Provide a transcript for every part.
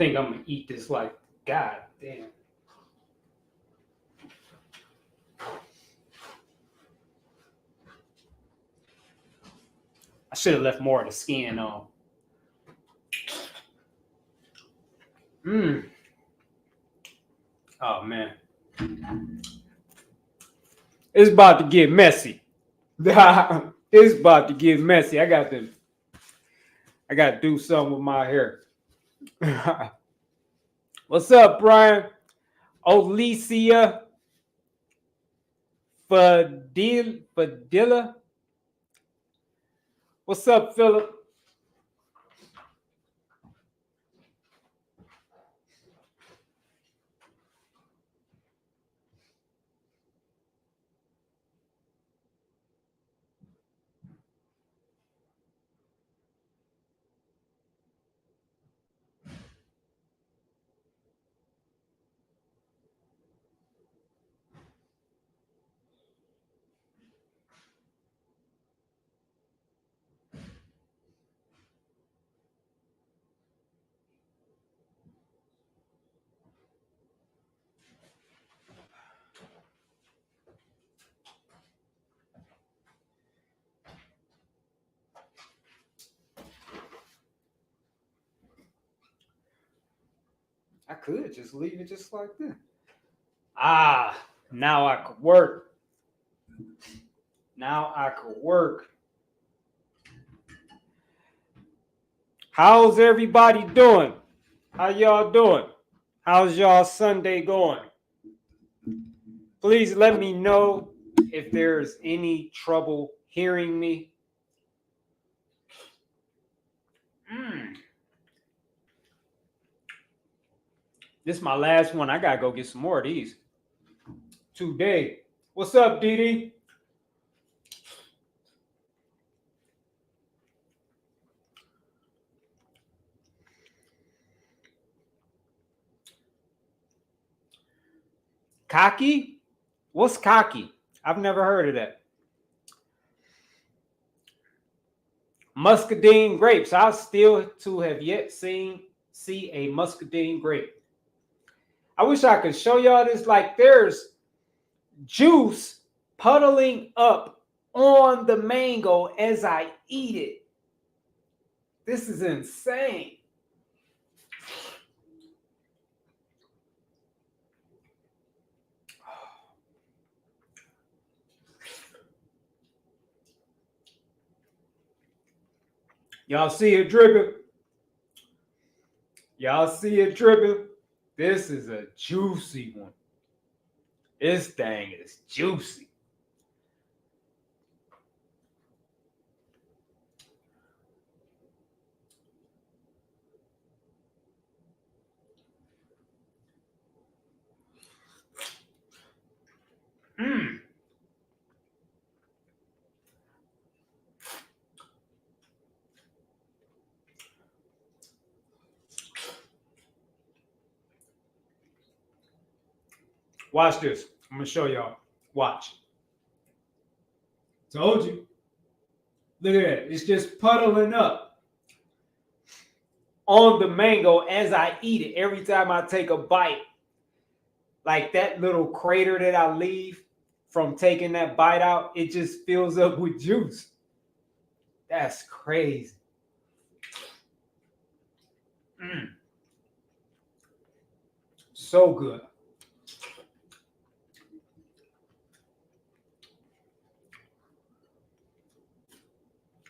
think I'm gonna eat this like, God damn. I should have left more of the skin on. Oh man. It's about to get messy. It's about to get messy. I got to do something with my hair. What's up, Brian? Olicia Fadilla. What's up, Philip? I could just leave it just like that. Now I could work. Now I could work. How's everybody doing? How y'all doing? How's y'all Sunday going? Please let me know if there's any trouble hearing me. This is my last one. I gotta go get some more of these today. What's up, Dee? Cocky? What's cocky? I've never heard of that. Muscadine grapes. I still to have yet see a muscadine grape. I wish I could show y'all this. Like, there's juice puddling up on the mango as I eat it. This is insane. Y'all see it dripping? Y'all see it dripping? This is a juicy one. This thing is juicy. Watch this. I'm going to show y'all. Watch. Told you. Look at that. It's just puddling up on the mango as I eat it. Every time I take a bite, like that little crater that I leave from taking that bite out, it just fills up with juice. That's crazy. So good.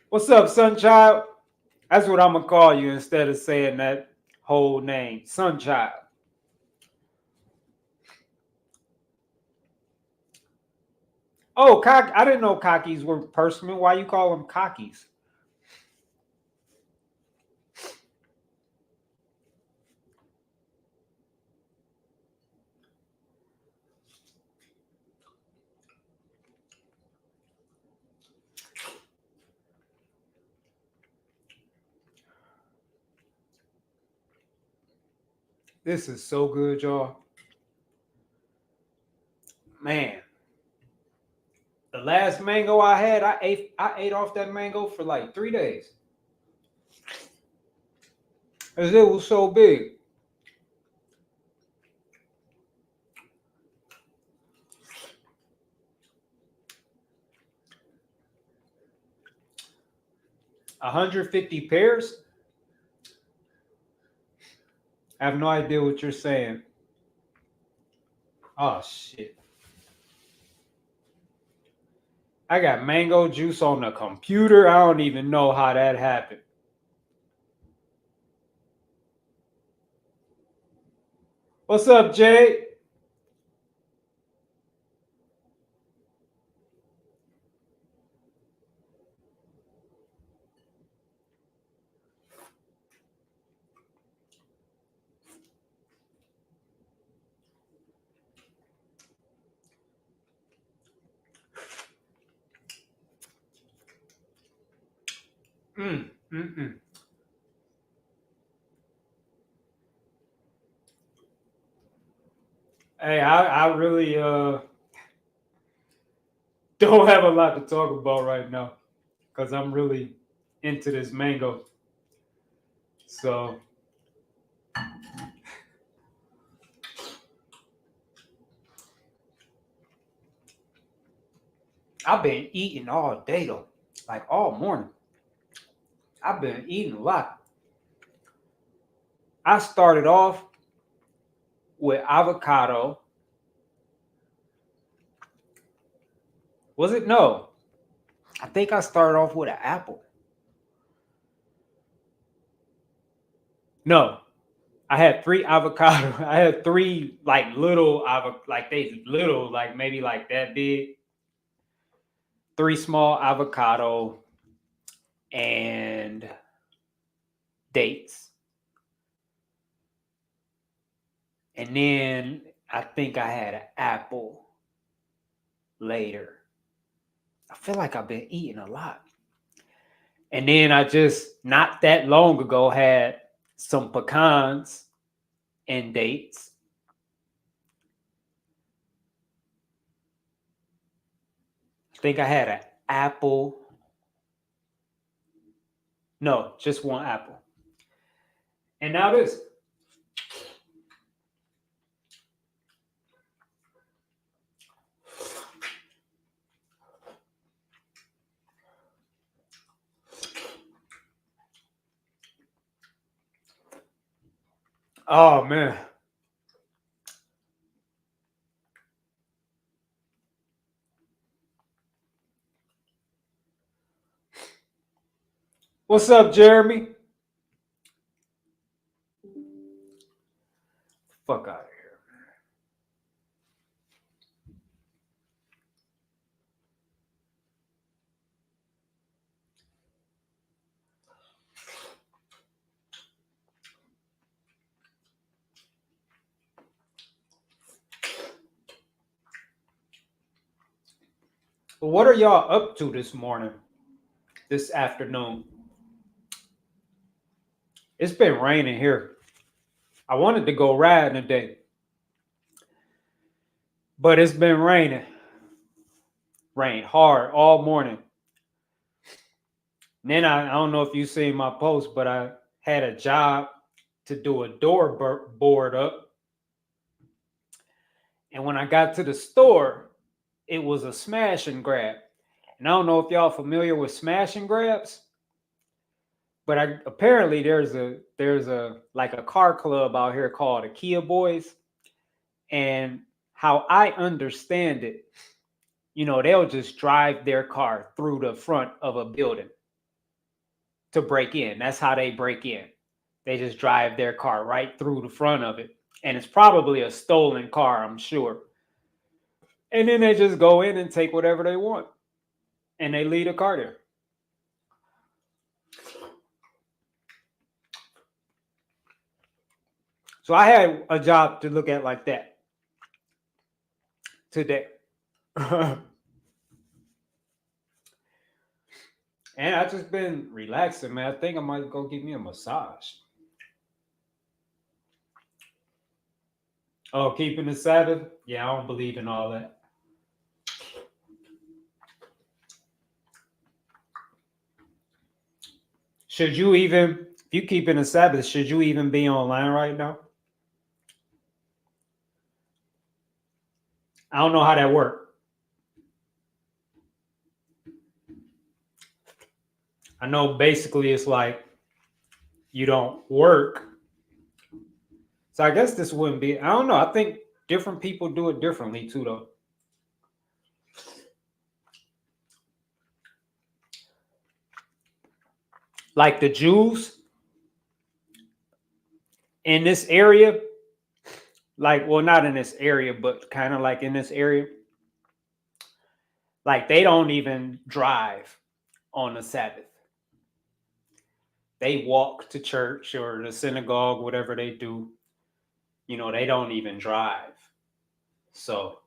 What's up, Sunchild? That's what I'm going to call you instead of saying that whole name. Sunchild. Oh, I didn't know cockies were persimmon. Why you call them cockies? This is so good, y'all. Man. The last mango I had, I ate off that mango for like 3 days. Because it was so big. 150 pairs? I have no idea what you're saying. Oh, shit. I got mango juice on the computer. I don't even know how that happened. What's up, Jay? Mm, mm, mm. Hey, I really don't have a lot to talk about right now because I'm really into this mango. So I've been eating all day though, like all morning. I've been eating a lot. I started off with avocado. Was it? No. I think I started off with an apple. No. I had three avocado. I had three like little like they little, like maybe like that big. Three small avocado and dates. And then I think I had an apple later. I feel like I've been eating a lot. And then I just not that long ago had some pecans and dates. I think I had an apple. No, just one apple. And now this. Oh man. What's up, Jeremy? Fuck out of here. But what are y'all up to this morning, this afternoon? It's been raining here. I wanted to go riding today, but it's been raining. Rained hard all morning. And then I don't know if you seen my post, but I had a job to do a door board up. And when I got to the store, it was a smash and grab. And I don't know if y'all familiar with smash and grabs, but apparently there's a like a car club out here called the Kia Boys. And how I understand it, they'll just drive their car through the front of a building to break in. That's how they break in. They just drive their car right through the front of it. And it's probably a stolen car, I'm sure. And then they just go in and take whatever they want. And they leave the car there. So I had a job to look at like that today. And I just been relaxing, man. I think I might go get me a massage. Oh, keeping the Sabbath? Yeah, I don't believe in all that. Should you even, if you keeping the Sabbath, should you even be online right now? I don't know how that works. I know basically it's like you don't work. So I guess this wouldn't be, I don't know. I think different people do it differently too, though. Like the Jews in this area, like, well, not in this area, but kind of like in this area, like they don't even drive on the Sabbath. They walk to church or the synagogue, whatever they do. You know, they don't even drive. So,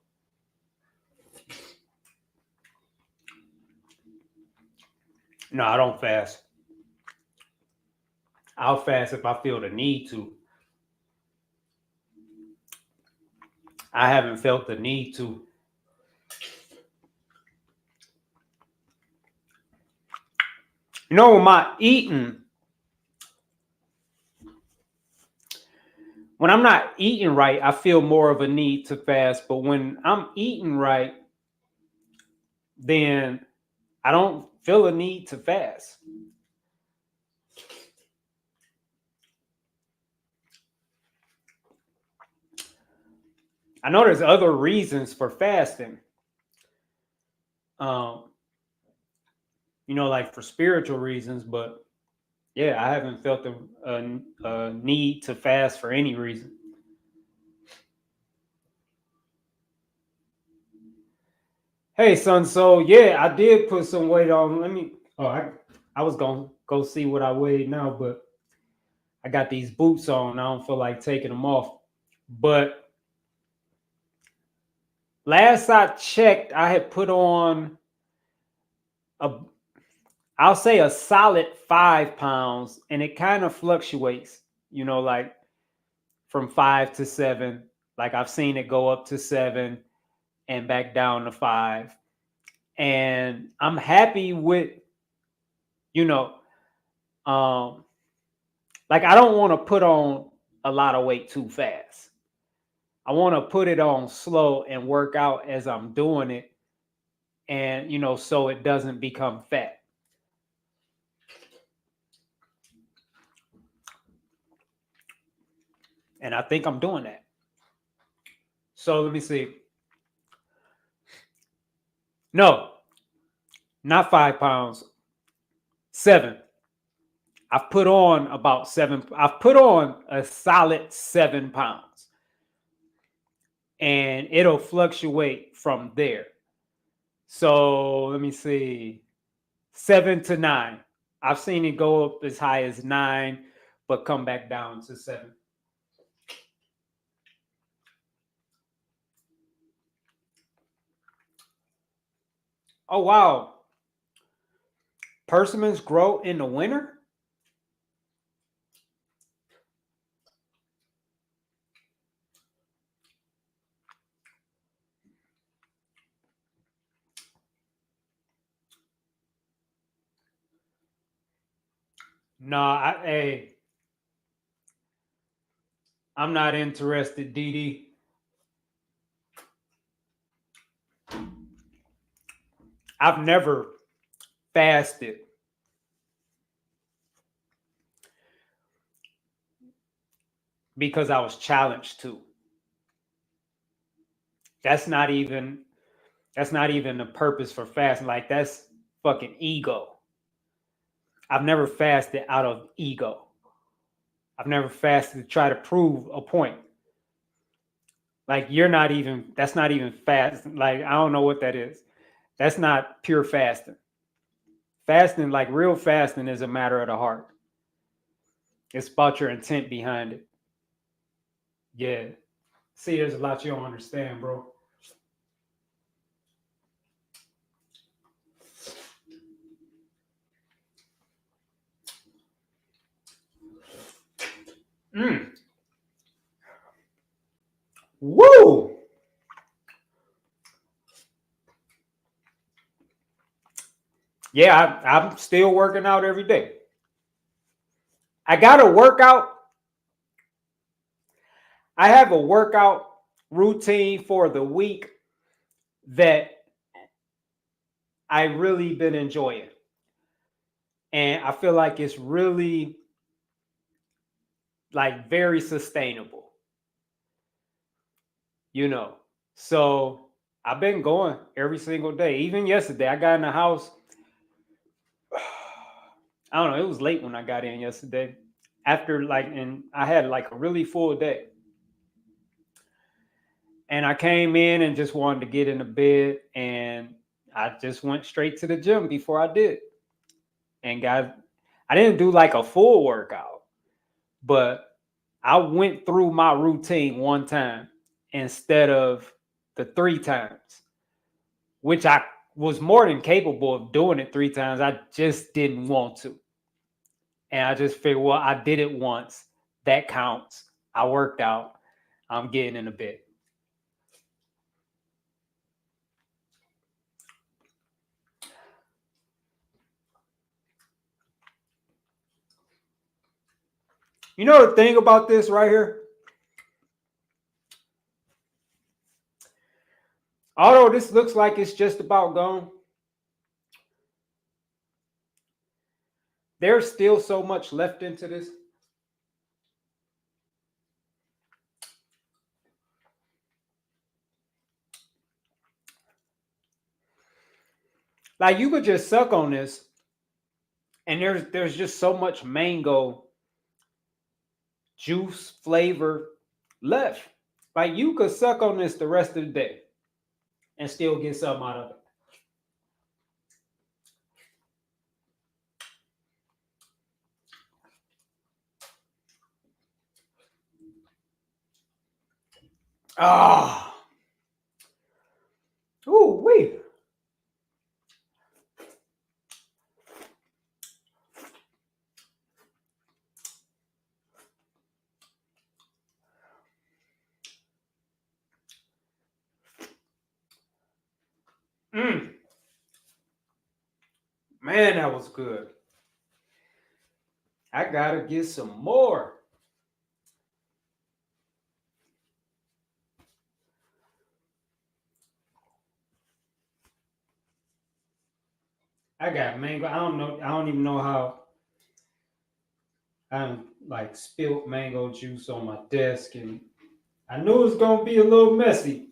no, I don't fast. I'll fast if I feel the need to. I haven't felt the need to. You know, when I'm not eating right, I feel more of a need to fast. But when I'm eating right, then I don't feel a need to fast. I know there's other reasons for fasting. You know, like for spiritual reasons, but yeah, I haven't felt a need to fast for any reason. Hey, son. So yeah, I did put some weight on. I was gonna go see what I weighed now, but I got these boots on. I don't feel like taking them off. But last I checked, I had put on a, I'll say a solid 5 pounds, and it kind of fluctuates. You know, like from 5 to 7. Like I've seen it go up to 7 and back down to 5. And I'm happy with, you know, like I don't want to put on a lot of weight too fast. I want to put it on slow and work out as I'm doing it. And, you know, so it doesn't become fat. And I think I'm doing that. So let me see. No, not 5 pounds, 7. I've put on about 7. I've put on a solid 7 pounds. And it'll fluctuate from there. So let me see. 7 to 9. I've seen it go up as high as 9, but come back down to 7. Oh, wow. Persimmons grow in the winter? No, hey, I'm not interested, Dee. I've never fasted. Because I was challenged to. That's not even the purpose for fasting. Like that's fucking ego. I've never fasted out of ego. I've never fasted to try to prove a point. Like that's not even fast. Like I don't know what that is. That's not pure fasting. Fasting, like real fasting, is a matter of the heart. It's about your intent behind it. Yeah. See, there's a lot you don't understand, bro. Mm. Woo! Yeah, I'm still working out every day. I got to work out. I have a workout routine for the week that I really been enjoying. And I feel like it's really like very sustainable, you know. So I've been going every single day. Even yesterday, I got in the house. I don't know, it was late when I got in yesterday. And I had like a really full day. And I came in and just wanted to get in the bed, and I just went straight to the gym before I did. And I didn't do like a full workout, but I went through my routine one time instead of the 3 times, which I was more than capable of doing it 3 times. I just didn't want to. And I just figured, well, I did it once. That counts. I worked out. I'm getting in the bed. You know the thing about this right here? Although this looks like it's just about gone, there's still so much left into this. Like you could just suck on this, and there's just so much mango juice flavor left. Like you could suck on this the rest of the day and still get something out of it. Ah, ooh, wait. Man, that was good. I gotta get some more. I got mango. I don't know. I don't even know how I like spilled mango juice on my desk, and I knew it was gonna be a little messy.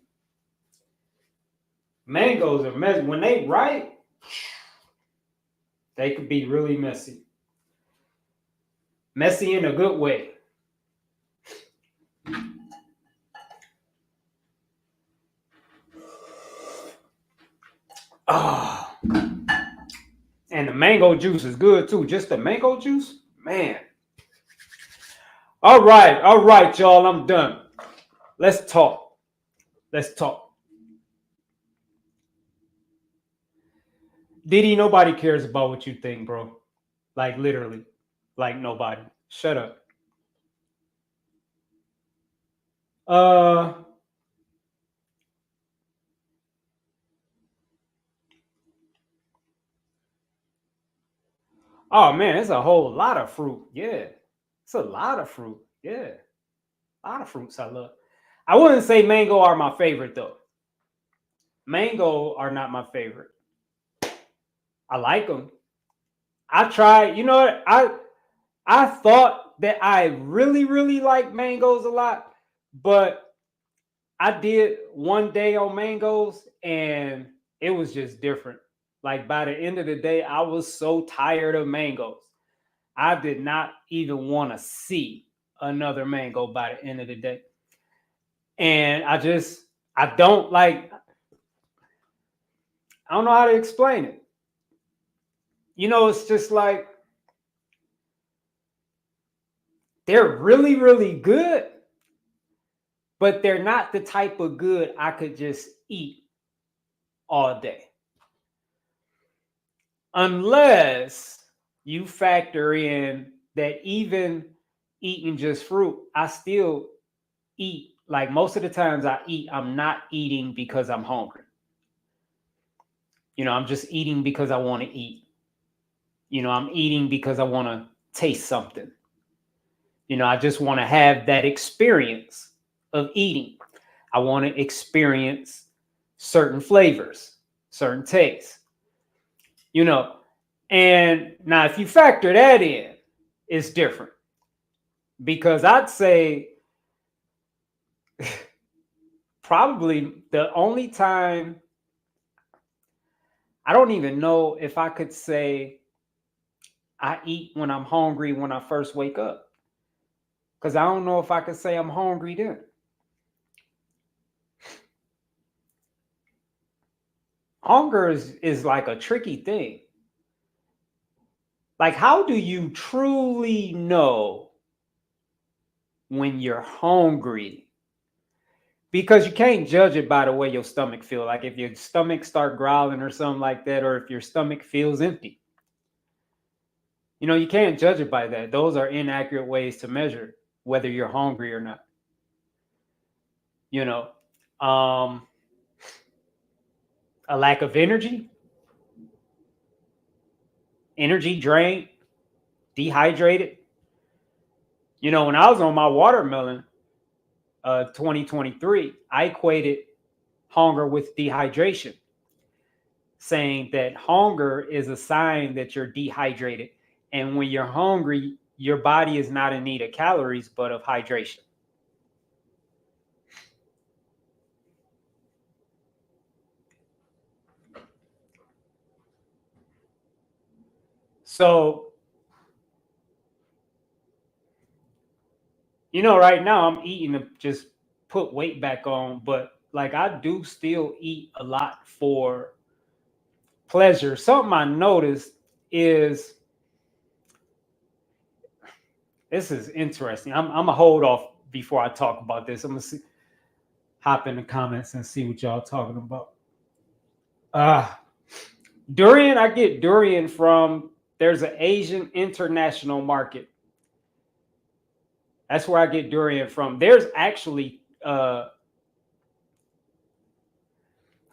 Mangoes are messy when they ripe. They could be really messy. Messy in a good way. Ah, and the mango juice is good too. Just the mango juice, man. All right, y'all. I'm done. Let's talk. Let's talk. Diddy, nobody cares about what you think, bro. Like literally, like nobody. Shut up. Uh, oh man, it's a whole lot of fruit. Yeah, it's a lot of fruit. Yeah, a lot of fruits I love. I wouldn't say mango are my favorite though. Mango are not my favorite. I like them. I tried. You know what? I thought that I really like mangoes a lot, but I did one day on mangoes and it was just different. Like by the end of the day, I was so tired of mangoes. I did not even want to see another mango by the end of the day. And I don't like, I don't know how to explain it. You know, it's just like they're really good, but they're not the type of good I could just eat all day. Unless you factor in that even eating just fruit, I still eat. Like most of the times I eat, I'm not eating because I'm hungry. You know, I'm just eating because I want to eat. You know, I'm eating because I want to taste something. You know, I just want to have that experience of eating. I want to experience certain flavors, certain tastes. You know, And now, if you factor that in, it's different. Because I'd say probably the only time, I don't even know if I could say I eat when I'm hungry when I first wake up. Because I don't know if I could say I'm hungry then. Hunger is like a tricky thing. Like, how do you truly know when you're hungry? Because you can't judge it by the way your stomach feels. Like if your stomach start growling or something like that, or if your stomach feels empty. You can't judge it by that. Those are inaccurate ways to measure whether you're hungry or not. A lack of energy drained, dehydrated. When I was on my watermelon, 2023, I equated hunger with dehydration, saying that hunger is a sign that you're dehydrated. And when you're hungry, your body is not in need of calories, but of hydration. So, right now I'm eating to just put weight back on, but like I do still eat a lot for pleasure. Something I noticed is, this is interesting. I'm gonna hold off before I talk about this. I'm gonna hop in the comments and see what y'all talking about. Durian, I get durian from, there's an Asian international market. That's where I get durian from. There's actually I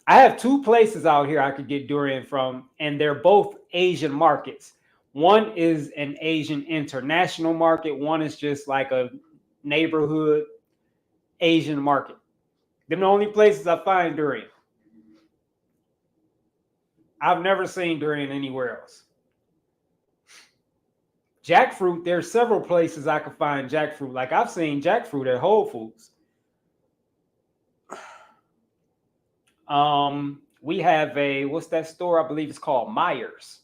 have two places out here I could get durian from, and they're both Asian markets. One is an Asian international market. One is just like a neighborhood Asian market. They're the only places I find durian. I've never seen durian anywhere else. Jackfruit, there's several places I could find jackfruit. Like I've seen jackfruit at Whole Foods. We have what's that store? I believe it's called Myers.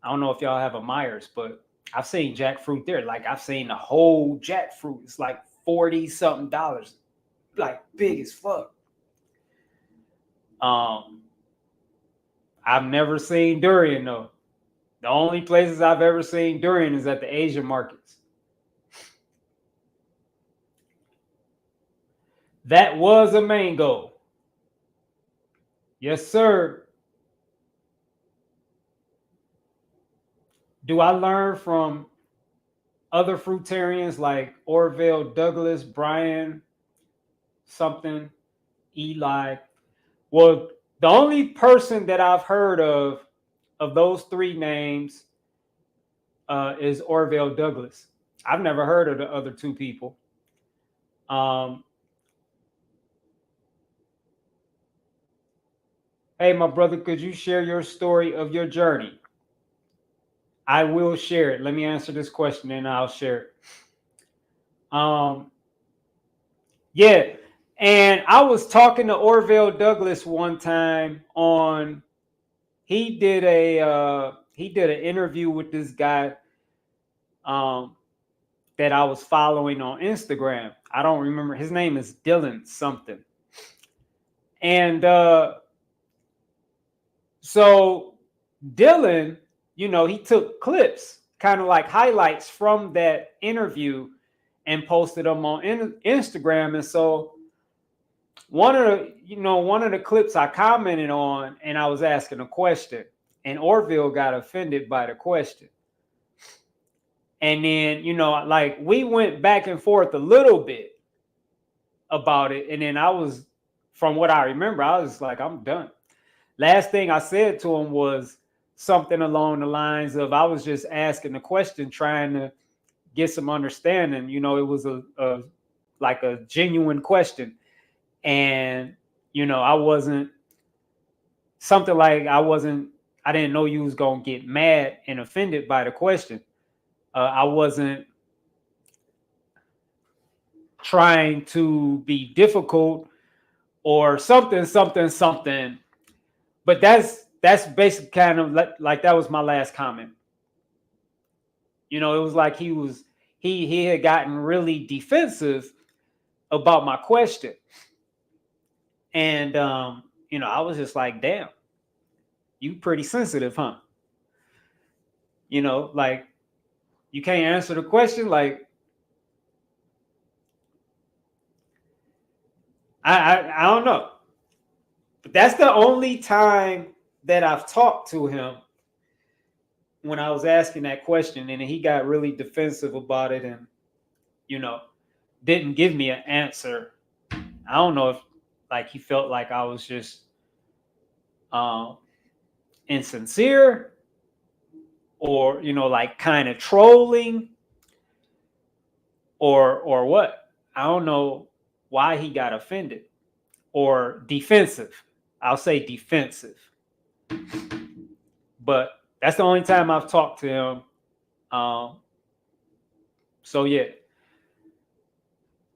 I don't know if y'all have a Myers, but I've seen jackfruit there. Like I've seen the whole jackfruit. It's like 40 something dollars, like big as fuck. I've never seen durian though. The only places I've ever seen durian is at the Asian markets. That was a mango. Yes, sir. Do I learn from other fruitarians like Orville Douglas, Brian, something, Eli? Well, the only person that I've heard of those three names is Orville Douglas. I've never heard of the other two people. Hey, my brother, could you share your story of your journey? I will share it. Let me answer this question and I'll share it. Yeah. And I was talking to Orville Douglas one time on, he did an interview with this guy that I was following on Instagram. I don't remember. His name is Dylan something. And so Dylan, he took clips, kind of like highlights from that interview and posted them on Instagram. And so one of the clips I commented on, and I was asking a question, and Orville got offended by the question. And then, like we went back and forth a little bit about it. And then from what I remember, I was like, I'm done. Last thing I said to him was something along the lines of, I was just asking the question, trying to get some understanding. It was like a genuine question. And, I wasn't I didn't know you was gonna get mad and offended by the question. I wasn't trying to be difficult or something. But that's basically kind of like that was my last comment. You know, it was like he had gotten really defensive about my question. And you know, I was just like, damn, you pretty sensitive, huh? You know, like you can't answer the question. Like I don't know. But that's the only time that I've talked to him when I was asking that question, and he got really defensive about it, and you know, didn't give me an answer. I don't know if like he felt like I was just um, insincere, or you know, like kind of trolling, or what. I don't know why he got offended or defensive. I'll say defensive, but that's the only time I've talked to him. Um, so yeah,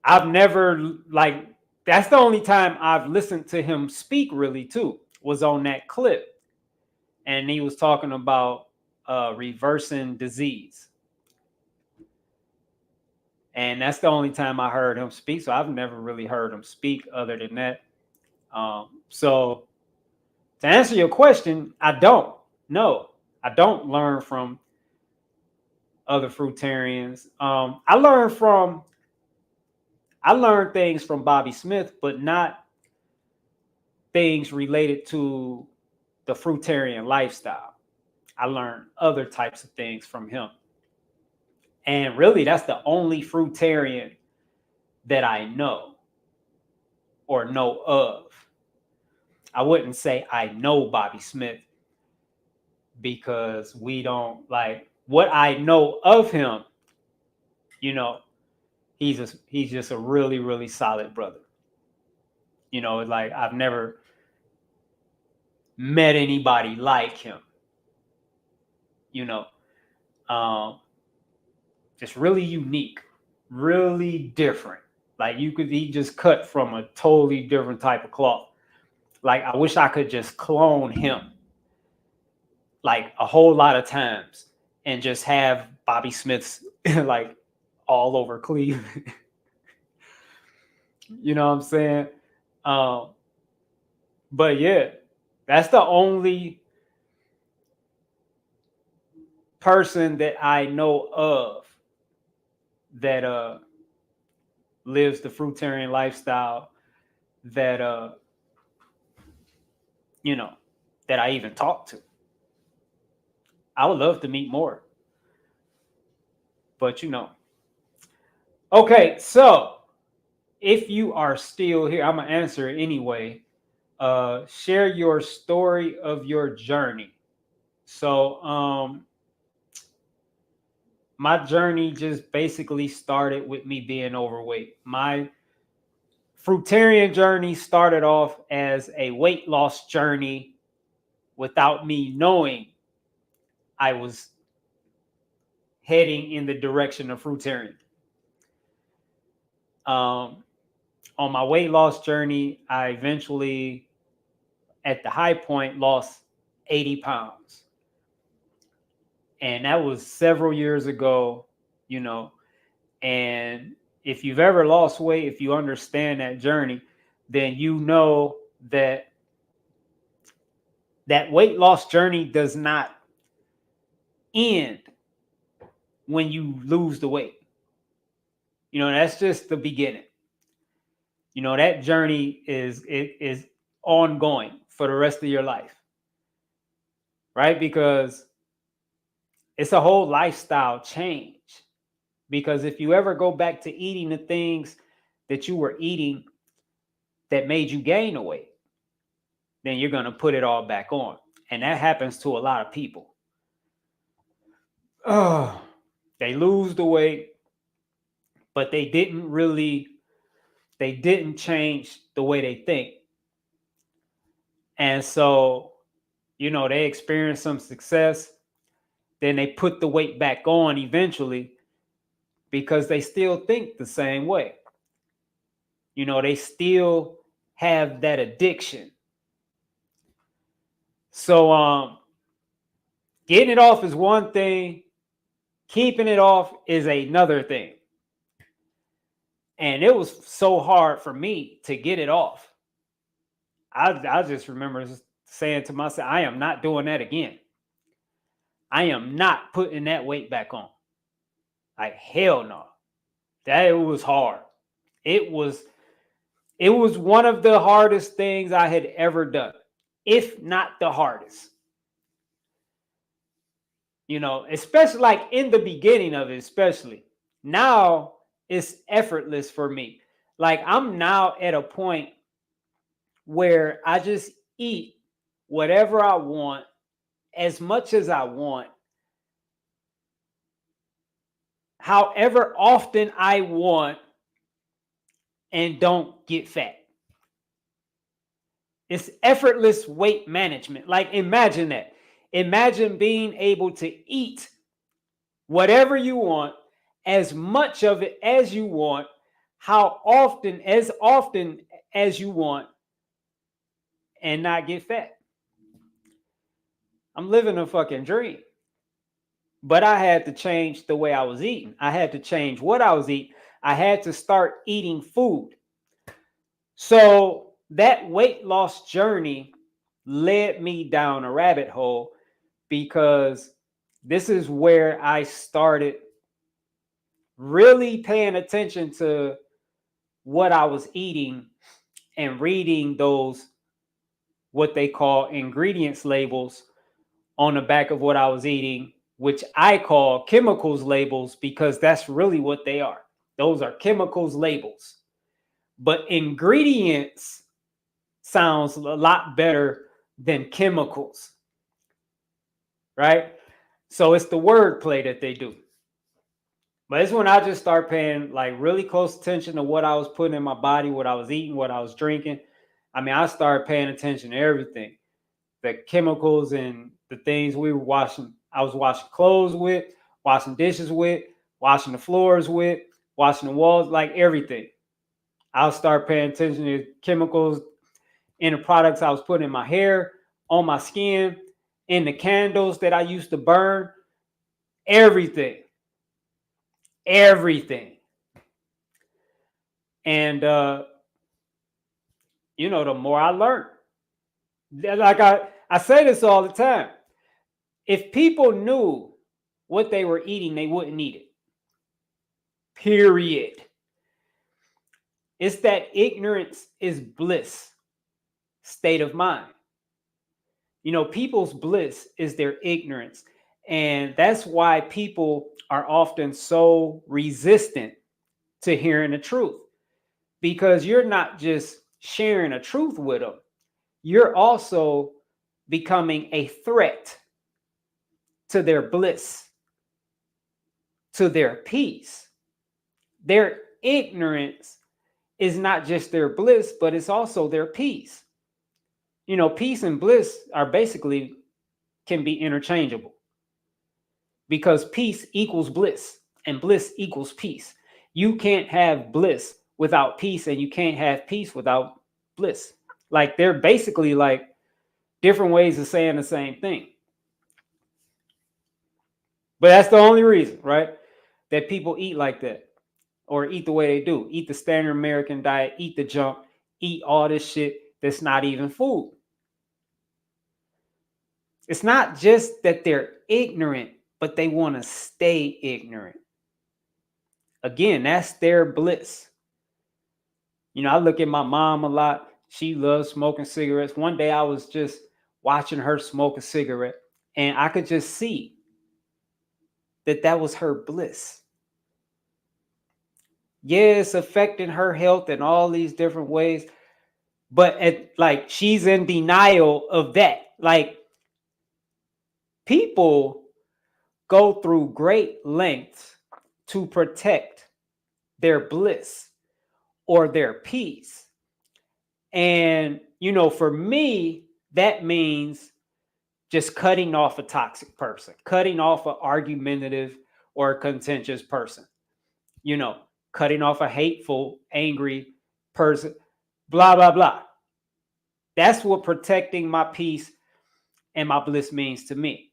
I've never like that's the only time I've listened to him speak really too was on that clip, and he was talking about reversing disease, and that's the only time I heard him speak. So I've never really heard him speak other than that. So to answer your question, I don't. No, I don't learn from other fruitarians. I learned things from Bobby Smith, but not things related to the fruitarian lifestyle. I learned other types of things from him. And really, that's the only fruitarian that I know or know of. I wouldn't say I know Bobby Smith because we don't like what I know of him. You know, he's just a really, really solid brother. You know, like I've never met anybody like him. You know, um, just really unique, really different. Like he just cut from a totally different type of cloth. Like I wish I could just clone him like a whole lot of times and just have Bobby Smith's like all over Cleveland. You know what I'm saying? Um, but yeah, that's the only person that I know of that lives the fruitarian lifestyle that you know that I even talk to. I would love to meet more, but you know. Okay, so if you are still here, I'm gonna answer it anyway. Share your story of your journey. So my journey just basically started with me being overweight. My fruitarian journey started off as a weight loss journey without me knowing I was heading in the direction of fruitarian. Um, on my weight loss journey, I eventually, at the high point, lost 80 pounds. And that was several years ago, you know. And if you've ever lost weight, if you understand that journey, then you know that that weight loss journey does not end when you lose the weight. You know, that's just the beginning. You know, that journey is ongoing for the rest of your life. Right? Because it's a whole lifestyle change. Because if you ever go back to eating the things that you were eating that made you gain the weight, then you're going to put it all back on. And that happens to a lot of people. Oh, they lose the weight, but they didn't change the way they think. And so they experience some success, then they put the weight back on eventually because they still think the same way. They still have that addiction. So getting it off is one thing, keeping it off is another thing. And it was so hard for me to get it off. I just remember saying to myself, I am not doing that again. I am not putting that weight back on. Like, hell no. That was hard. It was one of the hardest things I had ever done, if not the hardest. Especially like in the beginning of it, especially. Now it's effortless for me. Like, I'm now at a point where I just eat whatever I want, as much as I want, however often I want, and don't get fat. It's effortless weight management. Like, imagine that. Imagine being able to eat whatever you want, as much of it as you want, how often as you want, and not get fat. I'm living a fucking dream. But I had to change the way I was eating. I had to change what I was eating. I had to start eating food. So that weight loss journey led me down a rabbit hole, because this is where I started really paying attention to what I was eating and reading those, what they call ingredients labels on the back of what I was eating, which I call chemicals labels, because that's really what they are. Those are chemicals labels. But ingredients sounds a lot better than chemicals, right? So it's the wordplay that they do. But it's when I just start paying like really close attention to what I was putting in my body, what I was eating, what I was drinking. I mean, I started paying attention to everything. The chemicals and the things we were washing. I was washing clothes with, washing dishes with, washing the floors with, washing the walls, like everything. I'll start paying attention to chemicals in the products I was putting in my hair, on my skin, in the candles that I used to burn. Everything. And the more I learned, like I say this all the time. If people knew what they were eating, they wouldn't eat it. Period. It's that ignorance is bliss state of mind. People's bliss is their ignorance. And that's why people are often so resistant to hearing the truth, because you're not just sharing a truth with them. You're also becoming a threat to their bliss, to their peace. Their ignorance is not just their bliss, but it's also their peace. Peace and bliss are basically can be interchangeable, because peace equals bliss and bliss equals peace. You can't have bliss without peace, and you can't have peace without bliss. Like, they're basically like different ways of saying the same thing. But that's the only reason, right, that people eat like that, or eat the way they do. Eat the standard American diet, eat the junk, eat all this shit that's not even food. It's not just that they're ignorant, but they want to stay ignorant. Again, that's their bliss. I look at my mom a lot. She loves smoking cigarettes. One day I was just watching her smoke a cigarette, and I could just see that was her bliss. Yeah, it's affecting her health in all these different ways, but she's in denial of that. Like, people go through great lengths to protect their bliss or their peace. And, for me, that means just cutting off a toxic person, cutting off an argumentative or a contentious person, cutting off a hateful, angry person, blah, blah, blah. That's what protecting my peace and my bliss means to me,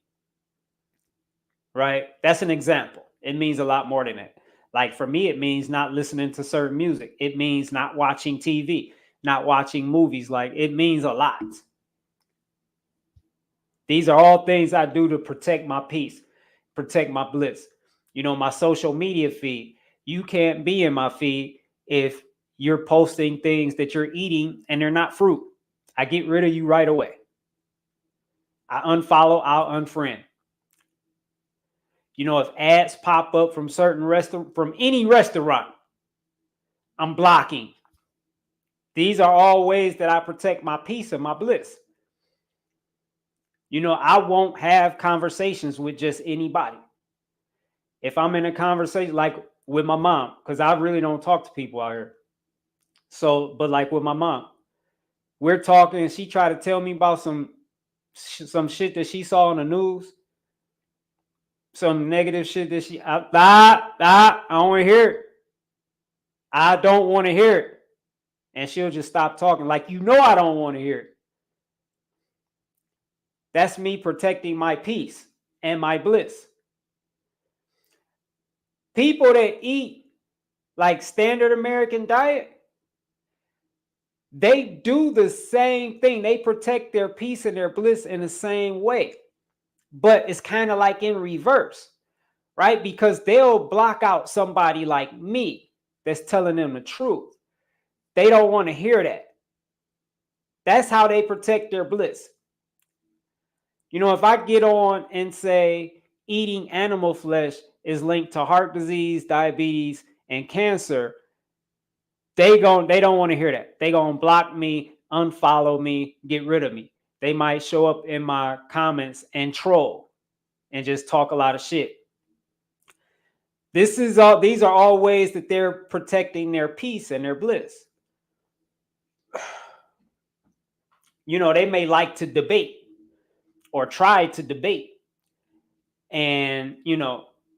right? That's an example. It means a lot more than that. Like for me, it means not listening to certain music. It means not watching TV, not watching movies. Like it means a lot. These are all things I do to protect my peace, protect my bliss. My social media feed, you can't be in my feed if you're posting things that you're eating and they're not fruit. I get rid of you right away. I unfollow, I'll unfriend. If ads pop up from from any restaurant, I'm blocking. These are all ways that I protect my peace and my bliss. I won't have conversations with just anybody. If I'm in a conversation, like with my mom, because I really don't talk to people out here. So, but like with my mom, we're talking and she tried to tell me about some shit that she saw on the news. Some negative shit that I don't want to hear it. I don't want to hear it. And she'll just stop talking. Like, I don't want to hear it. That's me protecting my peace and my bliss. People that eat like standard American diet, they do the same thing. They protect their peace and their bliss in the same way. But it's kind of like in reverse, right? Because they'll block out somebody like me that's telling them the truth. They don't want to hear that. That's how they protect their bliss. If I get on and say eating animal flesh is linked to heart disease, diabetes, and cancer, they don't want to hear that. They gonna block me, unfollow me, get rid of me. They might show up in my comments and troll and just talk a lot of shit. These are all ways that they're protecting their peace and their bliss. They may like to debate or try to debate and,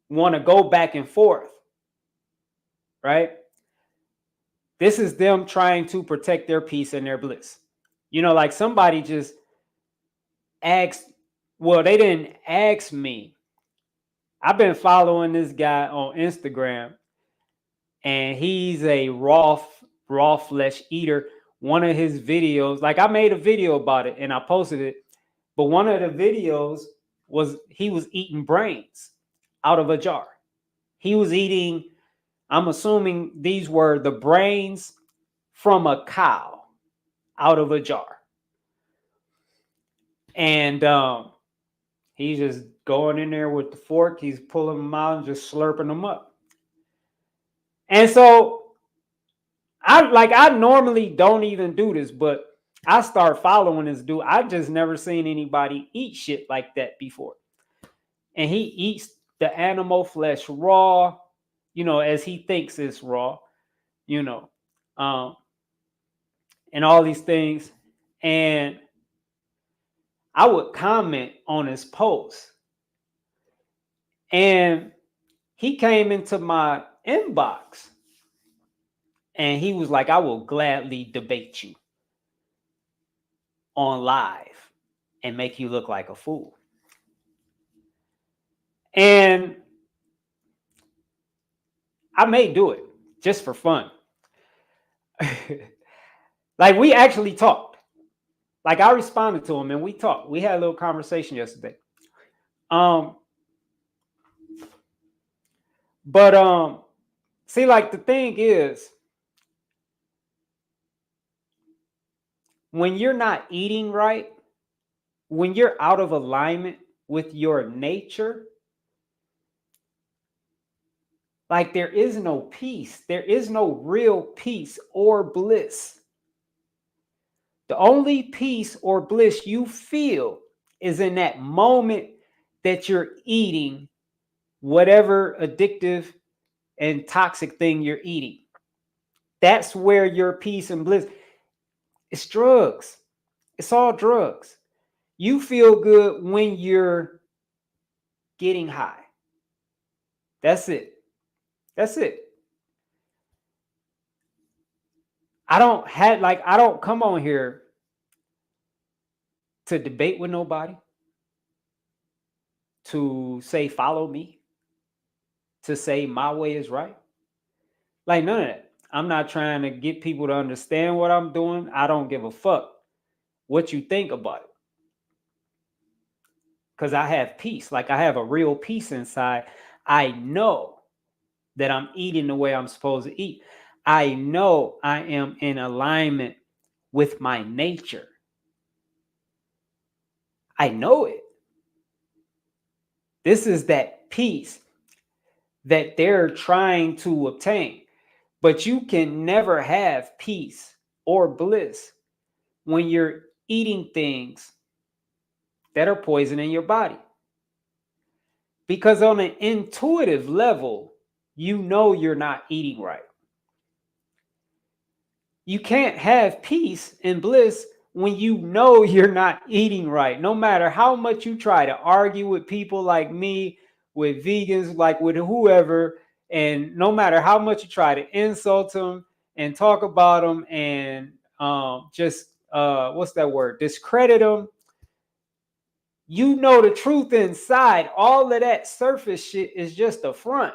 want to go back and forth, right? This is them trying to protect their peace and their bliss. Like somebody just asked, well, they didn't ask me. I've been following this guy on Instagram and he's a raw flesh eater. One of his videos, like I made a video about it and I posted it, but one of the videos was he was eating brains out of a jar. He was eating, I'm assuming these were the brains from a cow out of a jar. And he's just going in there with the fork. He's pulling them out and just slurping them up. And so I normally don't even do this, but I start following this dude. I just never seen anybody eat shit like that before. And he eats the animal flesh raw, as he thinks it's raw, and all these things. And I would comment on his post. And he came into my inbox and he was like, I will gladly debate you on live and make you look like a fool. And I may do it just for fun. Like we actually talked. Like I responded to him and we talked. We had a little conversation yesterday. But see, like the thing is, when you're not eating right, when you're out of alignment with your nature, like there is no peace. There is no real peace or bliss. The only peace or bliss you feel is in that moment that you're eating whatever addictive and toxic thing you're eating. That's where your peace and bliss. It's drugs. It's all drugs. You feel good when you're getting high. That's it. That's it. I don't come on here to debate with nobody, to say follow me, to say my way is right. Like none of that. I'm not trying to get people to understand what I'm doing. I don't give a fuck what you think about it. Because I have peace. Like I have a real peace inside. I know that I'm eating the way I'm supposed to eat. I know I am in alignment with my nature. I know it. This is that peace that they're trying to obtain. But you can never have peace or bliss when you're eating things that are poisoning your body. Because on an intuitive level, you know you're not eating right. You can't have peace and bliss when you know you're not eating right. No matter how much you try to argue with people like me, with vegans, like with whoever, and no matter how much you try to insult them and talk about them and just what's that word? Discredit them. You know the truth inside. All of that surface shit is just a front.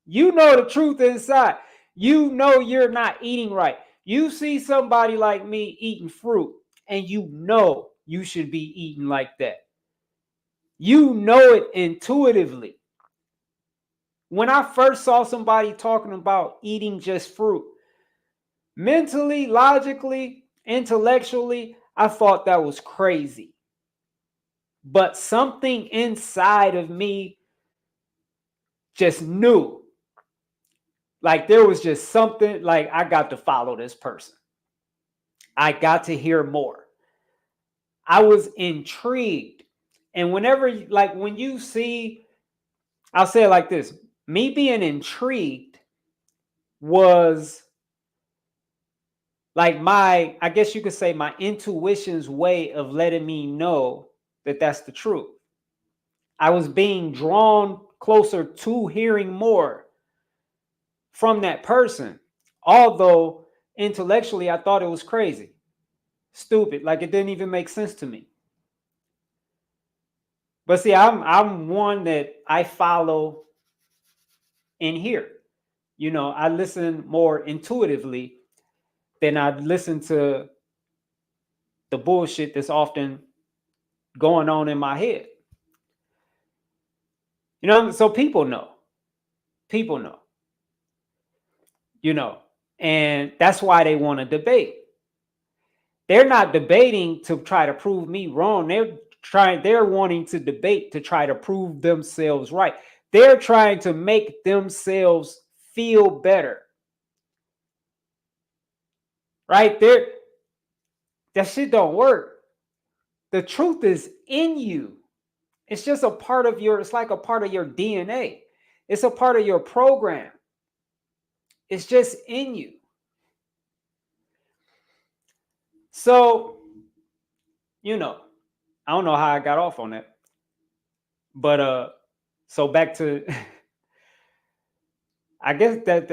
You know the truth inside. You know you're not eating right. You see somebody like me eating fruit, and you know you should be eating like that. You know it intuitively. When I first saw somebody talking about eating just fruit, mentally, logically, intellectually, I thought that was crazy. But something inside of me just knew. Like there was just something like I got to follow this person. I got to hear more. I was intrigued. And whenever, like, when you see, I'll say it like this, me being intrigued was like I guess you could say my intuition's way of letting me know that that's the truth. I was being drawn closer to hearing more from that person. Although intellectually, I thought it was crazy, stupid, like it didn't even make sense to me. But see, I'm one that I follow in here. You know, I listen more intuitively than I listen to the bullshit that's often going on in my head. You know, so people know. People know. You know, and that's why they want to debate. They're not debating to try to prove me wrong. They're wanting to debate to try to prove themselves right. They're trying to make themselves feel better. Right there. That shit don't work. The truth is in you. It's just a part of it's like a part of your DNA. It's a part of your program. It's just in you. So, you know, I don't know how I got off on that. But so back to I guess that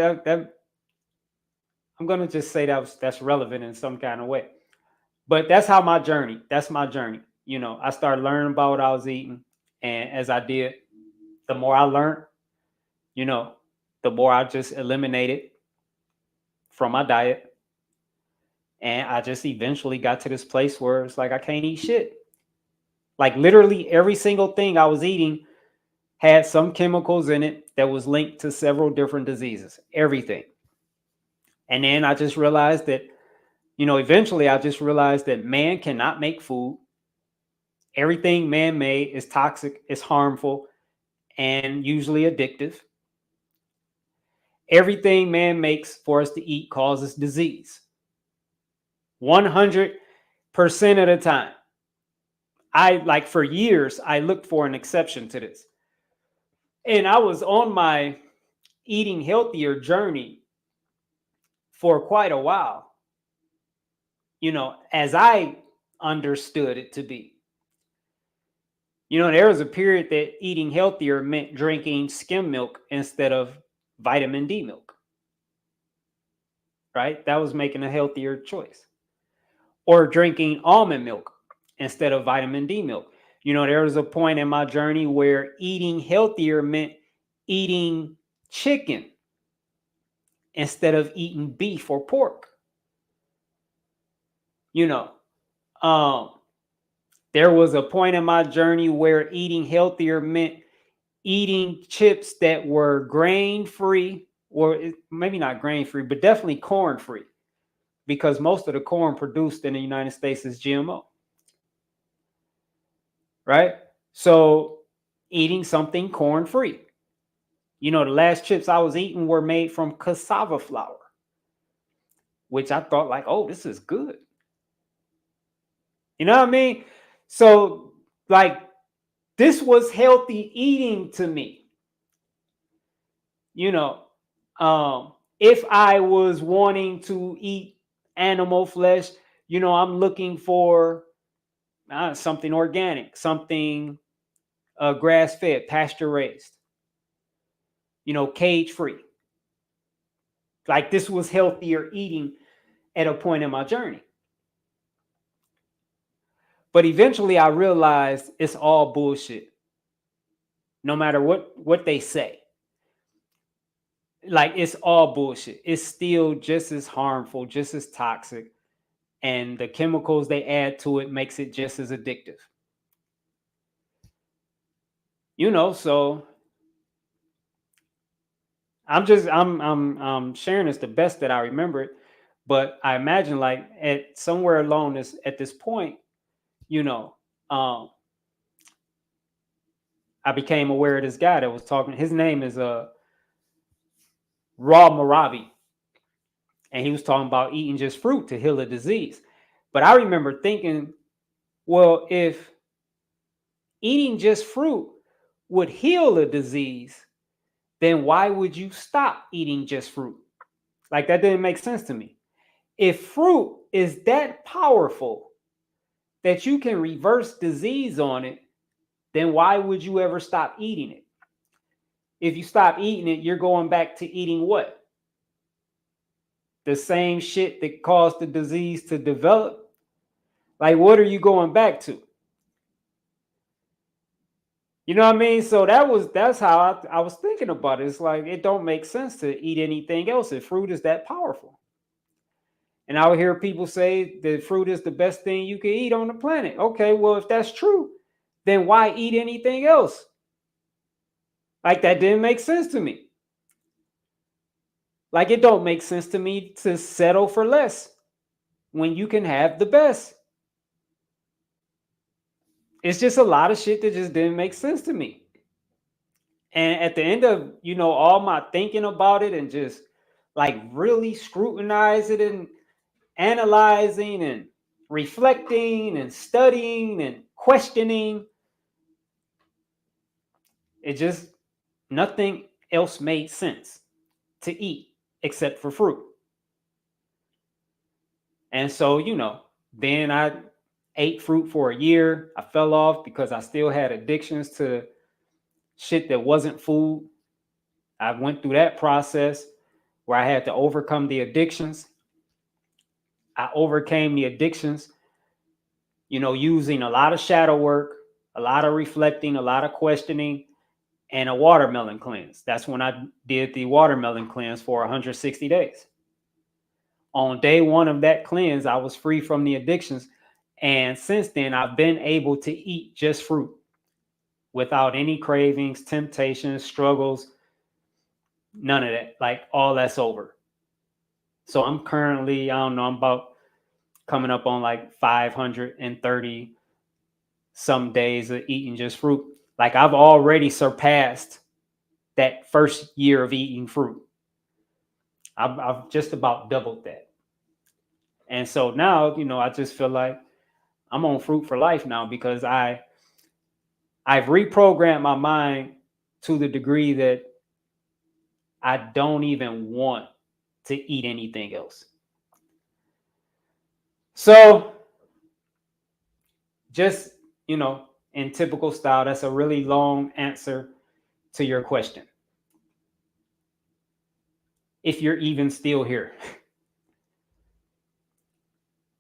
I'm gonna just say that's relevant in some kind of way. But that's my journey. You know, I started learning about what I was eating. And as I did, the more I learned, you know, the more I just eliminated from my diet. And I just eventually got to this place where it's like I can't eat shit. Like literally every single thing I was eating had some chemicals in it that was linked to several different diseases. Everything. And then I just realized that, you know, eventually I just realized that man cannot make food. Everything man-made is toxic, is harmful, and usually addictive. Everything man makes for us to eat causes disease. 100% of the time. For years, I looked for an exception to this. And I was on my eating healthier journey for quite a while. You know, as I understood it to be. You know, there was a period that eating healthier meant drinking skim milk instead of vitamin D milk, right? That was making a healthier choice. Or drinking almond milk instead of vitamin D milk. You know, there was a point in my journey where eating healthier meant eating chicken instead of eating beef or pork. You know, um, there was a point in my journey where eating healthier meant eating chips that were grain free, or maybe not grain free, but definitely corn free, because most of the corn produced in the United States is GMO. Right? So eating something corn free. You know, the last chips I was eating were made from cassava flour, which I thought like, oh, this is good. You know what I mean? So like this was healthy eating to me. You know, if I was wanting to eat animal flesh, you know, I'm looking for something organic, something grass fed, pasture raised, you know, cage free. Like this was healthier eating at a point in my journey. But eventually I realized it's all bullshit. No matter what they say. Like it's all bullshit. It's still just as harmful, just as toxic. And the chemicals they add to it makes it just as addictive. You know, so I'm sharing this the best that I remember it. But I imagine like at somewhere along this at this point, you know, I became aware of this guy that was talking. His name is Raw Maravi. And he was talking about eating just fruit to heal a disease. But I remember thinking, well, if eating just fruit would heal a disease, then why would you stop eating just fruit? Like that didn't make sense to me. If fruit is that powerful that you can reverse disease on it, then why would you ever stop eating it? If you stop eating it, you're going back to eating what? The same shit that caused the disease to develop? Like, what are you going back to? You know what I mean? So that's how I was thinking about it. It's like it don't make sense to eat anything else if fruit is that powerful. And I would hear people say that fruit is the best thing you can eat on the planet. Okay, well, if that's true, then why eat anything else? Like that didn't make sense to me. Like it don't make sense to me to settle for less when you can have the best. It's just a lot of shit that just didn't make sense to me. And at the end of, you know, all my thinking about it and just like really scrutinize it and analyzing and reflecting and studying and questioning, it just nothing else made sense to eat except for fruit. And so, you know, then I ate fruit for a year. I fell off because I still had addictions to shit that wasn't food. I went through that process where I had to overcome the addictions. I overcame the addictions, you know, using a lot of shadow work, a lot of reflecting, a lot of questioning, and a watermelon cleanse. That's when I did the watermelon cleanse for 160 days. On day one of that cleanse, I was free from the addictions. And since then, I've been able to eat just fruit without any cravings, temptations, struggles, none of that. Like all that's over. So I'm currently, I don't know, I'm about coming up on like 530 some days of eating just fruit. Like I've already surpassed that first year of eating fruit. I've just about doubled that. And so now, you know, I just feel like I'm on fruit for life now because I've reprogrammed my mind to the degree that I don't even want to eat anything else. So just, in typical style, that's a really long answer to your question. If you're even still here.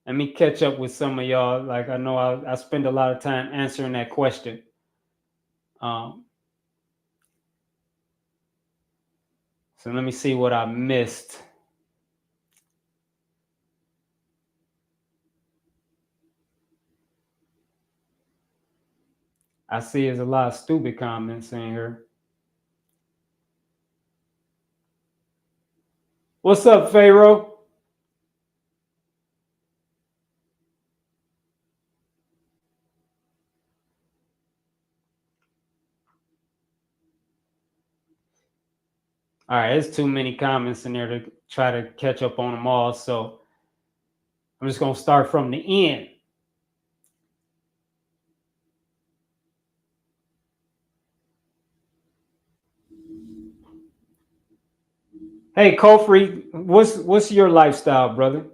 Let me catch up with some of y'all. Like, I know I spend a lot of time answering that question. So let me see what I missed. I see there's a lot of stupid comments in here. What's up, Pharaoh? All right, there's too many comments in there to try to catch up on them all. So I'm just going to start from the end. Hey, Kofri, what's your lifestyle, brother?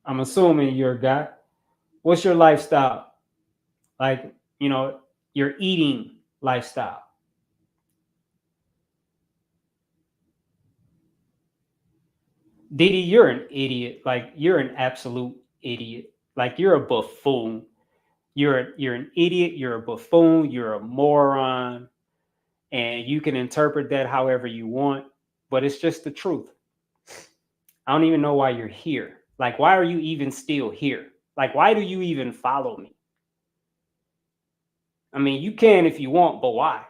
I'm assuming you're a guy. What's your lifestyle? Like, your eating lifestyle. Diddy, you're an idiot. Like, you're an absolute idiot. Like, you're a buffoon. You're an idiot. You're a buffoon. You're a moron. And you can interpret that however you want, but it's just the truth. I don't even know why you're here. Like, why are you even still here? Like, why do you even follow me? I mean, you can if you want, but why?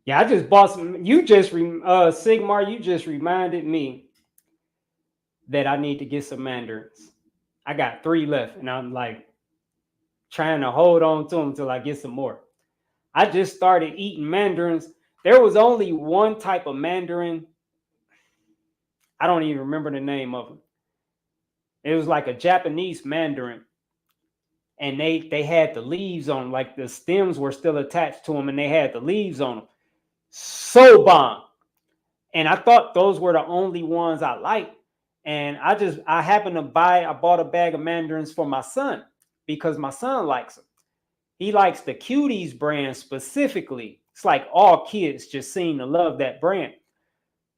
Yeah, I just bought some. You just, Sigmar, you just reminded me that I need to get some mandarins. I got 3 left, and I'm like trying to hold on to them until I get some more. I just started eating mandarins. There was only one type of mandarin. I don't even remember the name of them. It was like a Japanese mandarin, and they had the leaves on them, like the stems were still attached to them, and they had the leaves on them. So bomb. And I thought those were the only ones I liked. And I happened to I bought a bag of mandarins for my son because my son likes them. He likes the Cuties brand specifically. It's like all kids just seem to love that brand.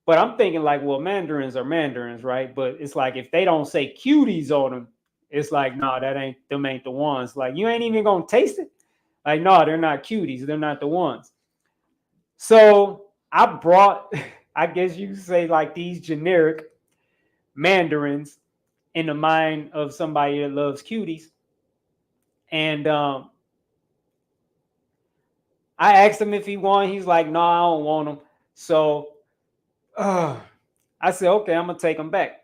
But I'm thinking like, well, mandarins are mandarins, right? But it's like if they don't say Cuties on them, it's like, no, them ain't the ones. Like, you ain't even gonna taste it. Like, no, they're not Cuties. They're not the ones. So I brought, I guess you could say, like these generic mandarins in the mind of somebody that loves Cuties. And I asked him if he wanted. He's like, no, I don't want them. So I said, okay, I'm gonna take them back.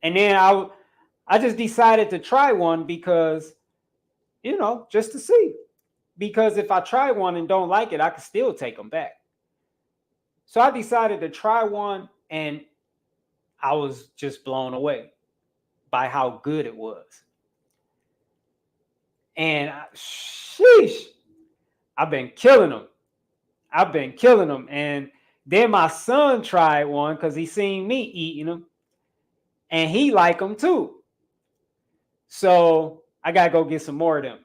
And then I just decided to try one because, just to see. Because if I try one and don't like it, I can still take them back. So I decided to try one, and I was just blown away by how good it was. And sheesh, I've been killing them. And then my son tried one because he seen me eating them, and he liked them too. So I gotta go get some more of them.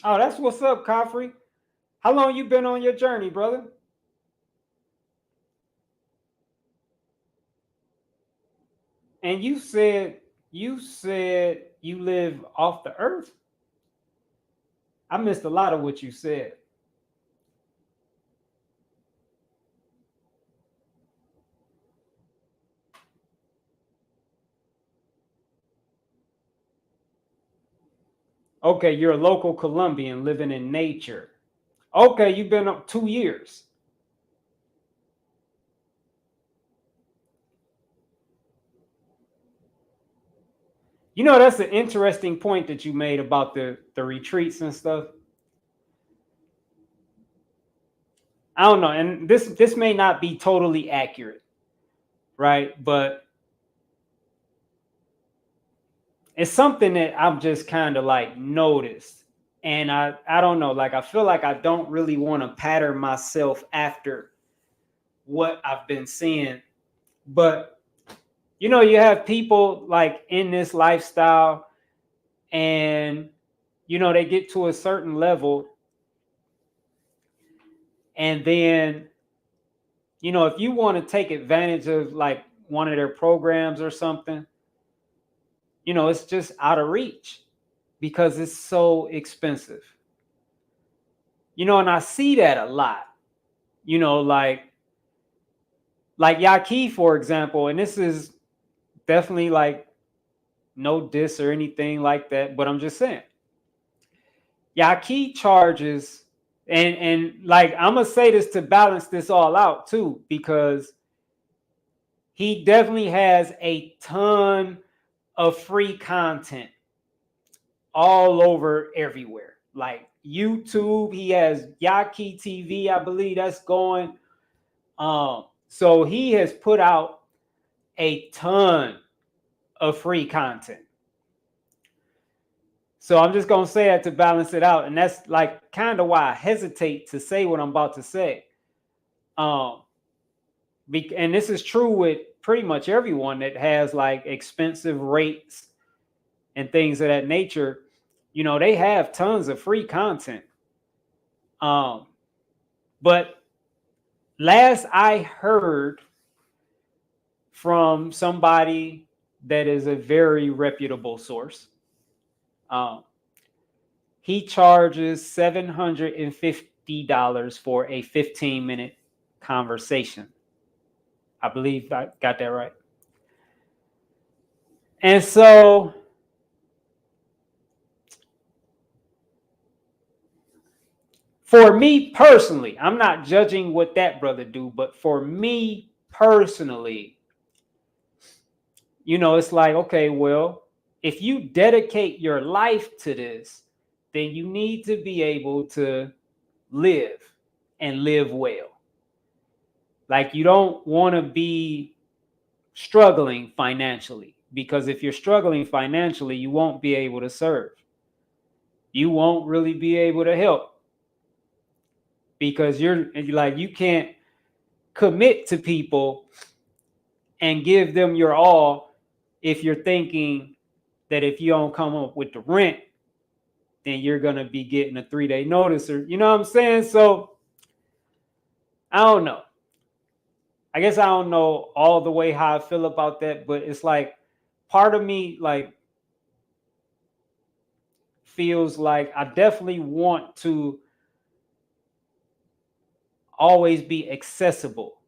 Oh, that's what's up, Coffrey. How long you been on your journey, brother? And you said You said you live off the earth? I missed a lot of what you said. Okay, you're a local Colombian living in nature. Okay, you've been up 2 years. You know, that's an interesting point that you made about the retreats and stuff. I don't know, and this may not be totally accurate, right? But it's something that I've just kind of like noticed. And I don't know, like I feel like I don't really want to pattern myself after what I've been seeing. But you know, you have people like in this lifestyle, and you know, they get to a certain level, and then you know, if you want to take advantage of like one of their programs or something, you know, it's just out of reach because it's so expensive. You know, and I see that a lot. You know, like Yaki, for example, and this is definitely like no diss or anything like that, but I'm just saying, Yaki charges, and like I'm gonna say this to balance this all out too, because he definitely has a ton of free content all over everywhere. Like YouTube, he has Yaki TV, I believe that's going. So he has put out a ton of free content. So I'm just gonna say it to balance it out, and that's like kind of why I hesitate to say what I'm about to say. Um, and this is true with pretty much everyone that has like expensive rates and things of that nature. You know, they have tons of free content. Um, but last I heard from somebody that is a very reputable source, um, he charges $750 for a 15-minute conversation. I believe I got that right. And so for me personally, I'm not judging what that brother do, but for me personally, you know, it's like, okay, well, if you dedicate your life to this, then you need to be able to live and live well. Like you don't want to be struggling financially, because if you're struggling financially, you won't be able to serve. You won't really be able to help because you're like, you can't commit to people and give them your all if you're thinking that if you don't come up with the rent, then you're going to be getting a 3-day notice, or you know what I'm saying? So I don't know. I guess I don't know all the way how I feel about that, but it's like part of me like feels like I definitely want to always be accessible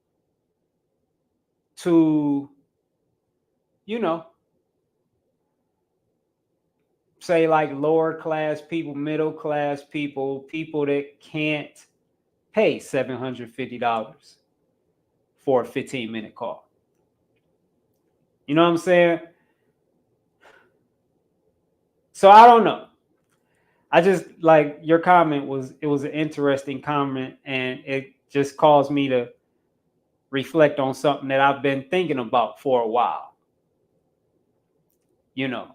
to, you know, say like lower class people, middle class people, people that can't pay $750 for a 15-minute call. You know what I'm saying? So I don't know. I just like your comment was, it was an interesting comment, and it just caused me to reflect on something that I've been thinking about for a while. You know,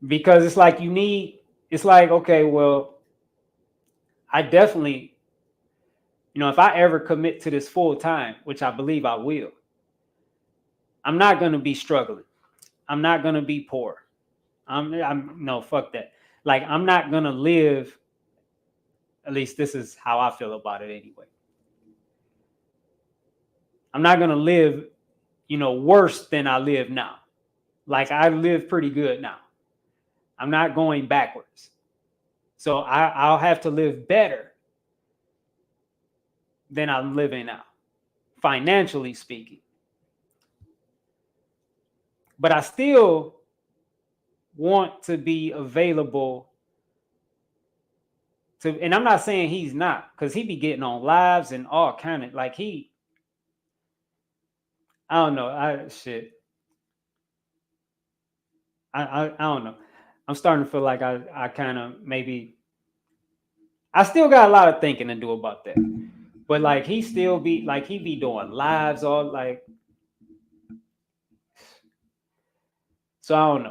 because it's like you need, it's like, okay, well, I definitely, you know, if I ever commit to this full time, which I believe I will, I'm not going to be struggling. I'm not going to be poor. I'm no, fuck that. Like, I'm not going to live, at least this is how I feel about it anyway. I'm not going to live, you know, worse than I live now. Like I live pretty good now. I'm not going backwards. So I'll have to live better than I'm living now, financially speaking. But I still want to be available to, and I'm not saying he's not, because he be getting on lives and all kind of like I don't know. I don't know. I'm starting to feel like I kind of maybe I still got a lot of thinking to do about that. But like he still be like he be doing lives all like, so I don't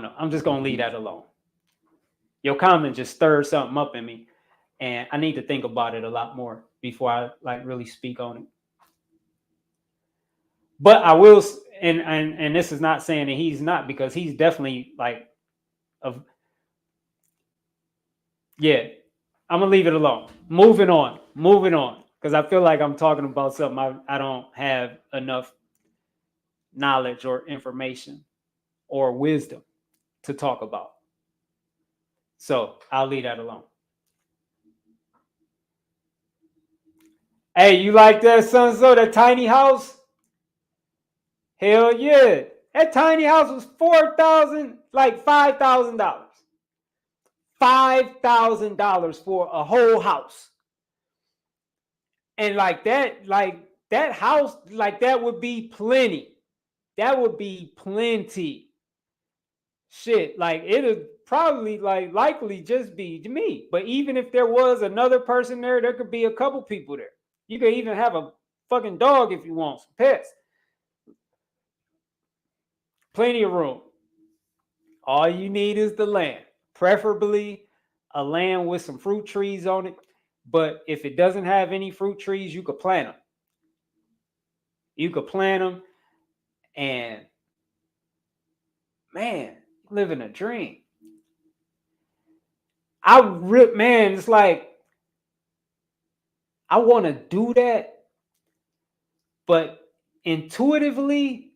know. I'm just gonna leave that alone. Your comment just stirred something up in me, and I need to think about it a lot more before I like really speak on it. But I will, and this is not saying that he's not, because he's definitely like of yeah. I'm gonna leave it alone. Moving on, because I feel like I'm talking about something I don't have enough knowledge or information or wisdom to talk about. So I'll leave that alone. Hey, you like that, son? So that tiny house? Hell yeah! That tiny house was $4,000, like $5,000. $5,000 for a whole house, and like that house, like that would be plenty. That would be plenty. Shit, like it'd probably like likely just be me. But even if there was another person there could be a couple people there. You could even have a fucking dog if you want, some pets. Plenty of room. All you need is the land, preferably a land with some fruit trees on it. But if it doesn't have any fruit trees, you could plant them. You could plant them, and man, living a dream. Man, it's like I want to do that, but intuitively,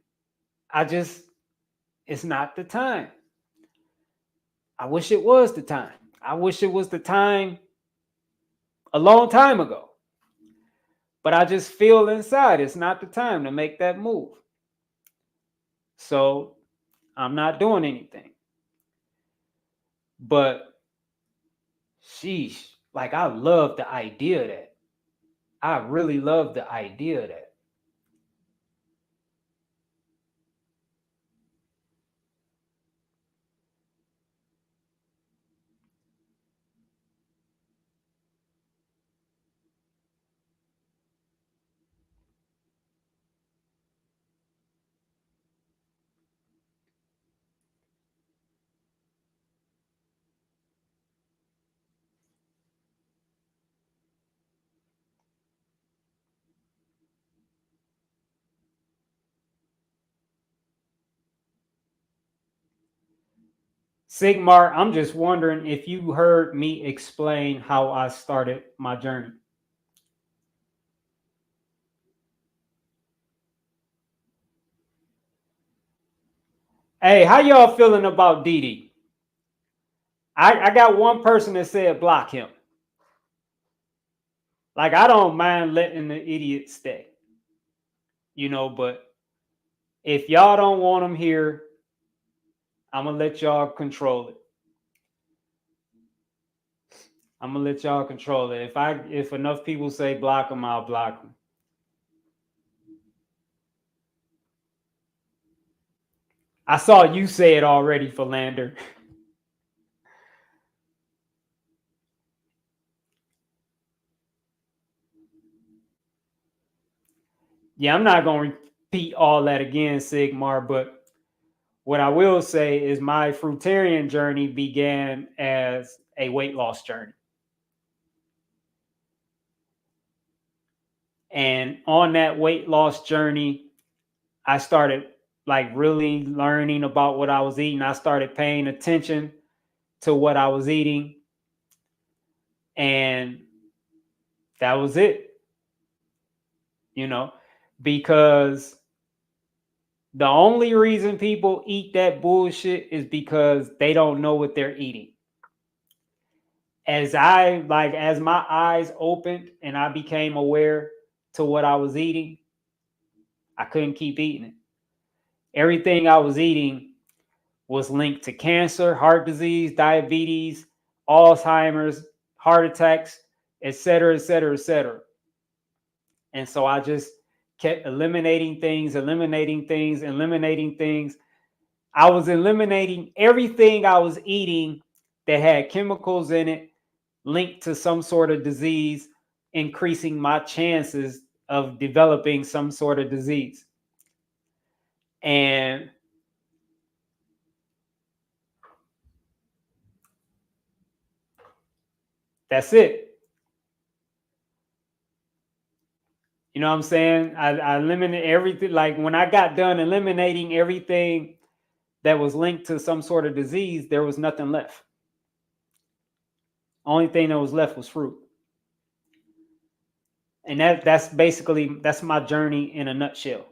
it's not the time. I wish it was the time. I wish it was the time a long time ago. But I just feel inside it's not the time to make that move. So I'm not doing anything. But sheesh, like I love the idea of that. I really love the idea of that. Sigmar, I'm just wondering if you heard me explain how I started my journey. Hey, how y'all feeling about Didi? I got one person that said block him. Like, I don't mind letting the idiot stay, but if y'all don't want him here, I'm going to let y'all control it. I'm going to let y'all control it. If enough people say block him, I'll block him. I saw you say it already, Philander. Yeah, I'm not going to repeat all that again, Sigmar, but what I will say is my Fruitarian journey began as a weight loss journey. And on that weight loss journey, I started like really learning about what I was eating. I started paying attention to what I was eating. And that was it, because The only reason people eat that bullshit is because they don't know what they're eating. As my eyes opened and I became aware to what I was eating, I couldn't keep eating it. Everything I was eating was linked to cancer, heart disease, diabetes, Alzheimer's, heart attacks, etc., etc., etc. And so I just kept eliminating things. I was eliminating everything I was eating that had chemicals in it linked to some sort of disease, increasing my chances of developing some sort of disease. And that's it. You know what I'm saying? I eliminated everything. Like when I got done eliminating everything that was linked to some sort of disease, there was nothing left. Only thing that was left was fruit. And that's my journey in a nutshell.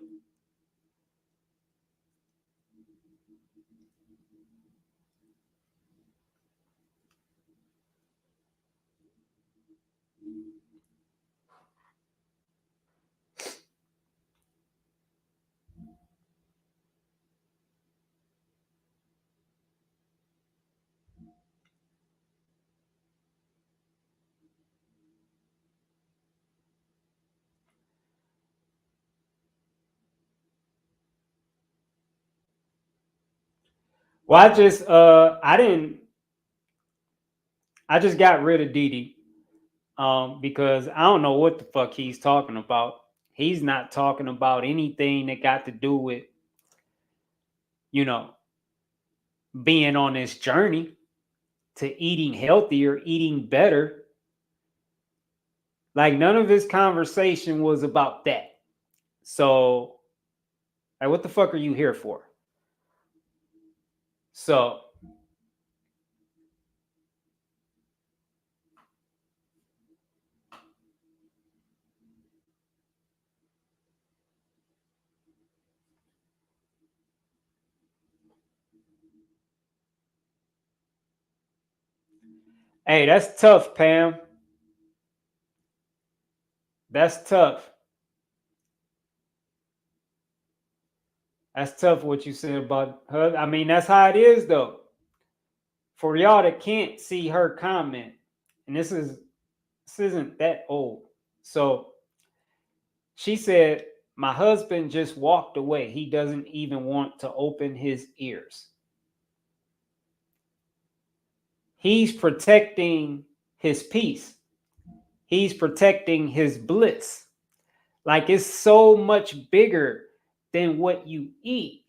Well, I just got rid of Didi because I don't know what the fuck he's talking about. He's not talking about anything that got to do with, you know, being on this journey to eating healthier, eating better. Like none of his conversation was about that. So, like, what the fuck are you here for? So, hey, that's tough, Pam. That's tough. That's tough what you said about her. I mean, that's how it is, though. For y'all that can't see her comment, and this isn't that old. So she said, "My husband just walked away. He doesn't even want to open his ears. He's protecting his peace. He's protecting his bliss. Like it's so much bigger than what you eat.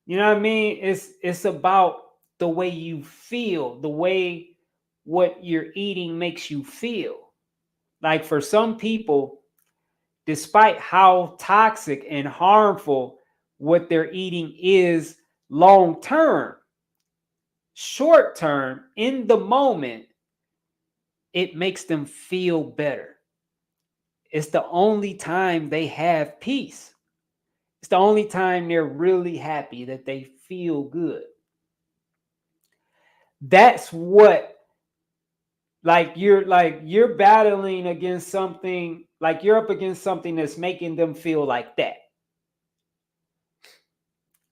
You know what I mean? It's about the way you feel, the way what you're eating makes you feel. Like for some people, despite how toxic and harmful what they're eating is long term, short term, in the moment, it makes them feel better. It's the only time they have peace. It's the only time they're really happy, that they feel good. That's what, like you're battling against something, like you're up against something that's making them feel like that.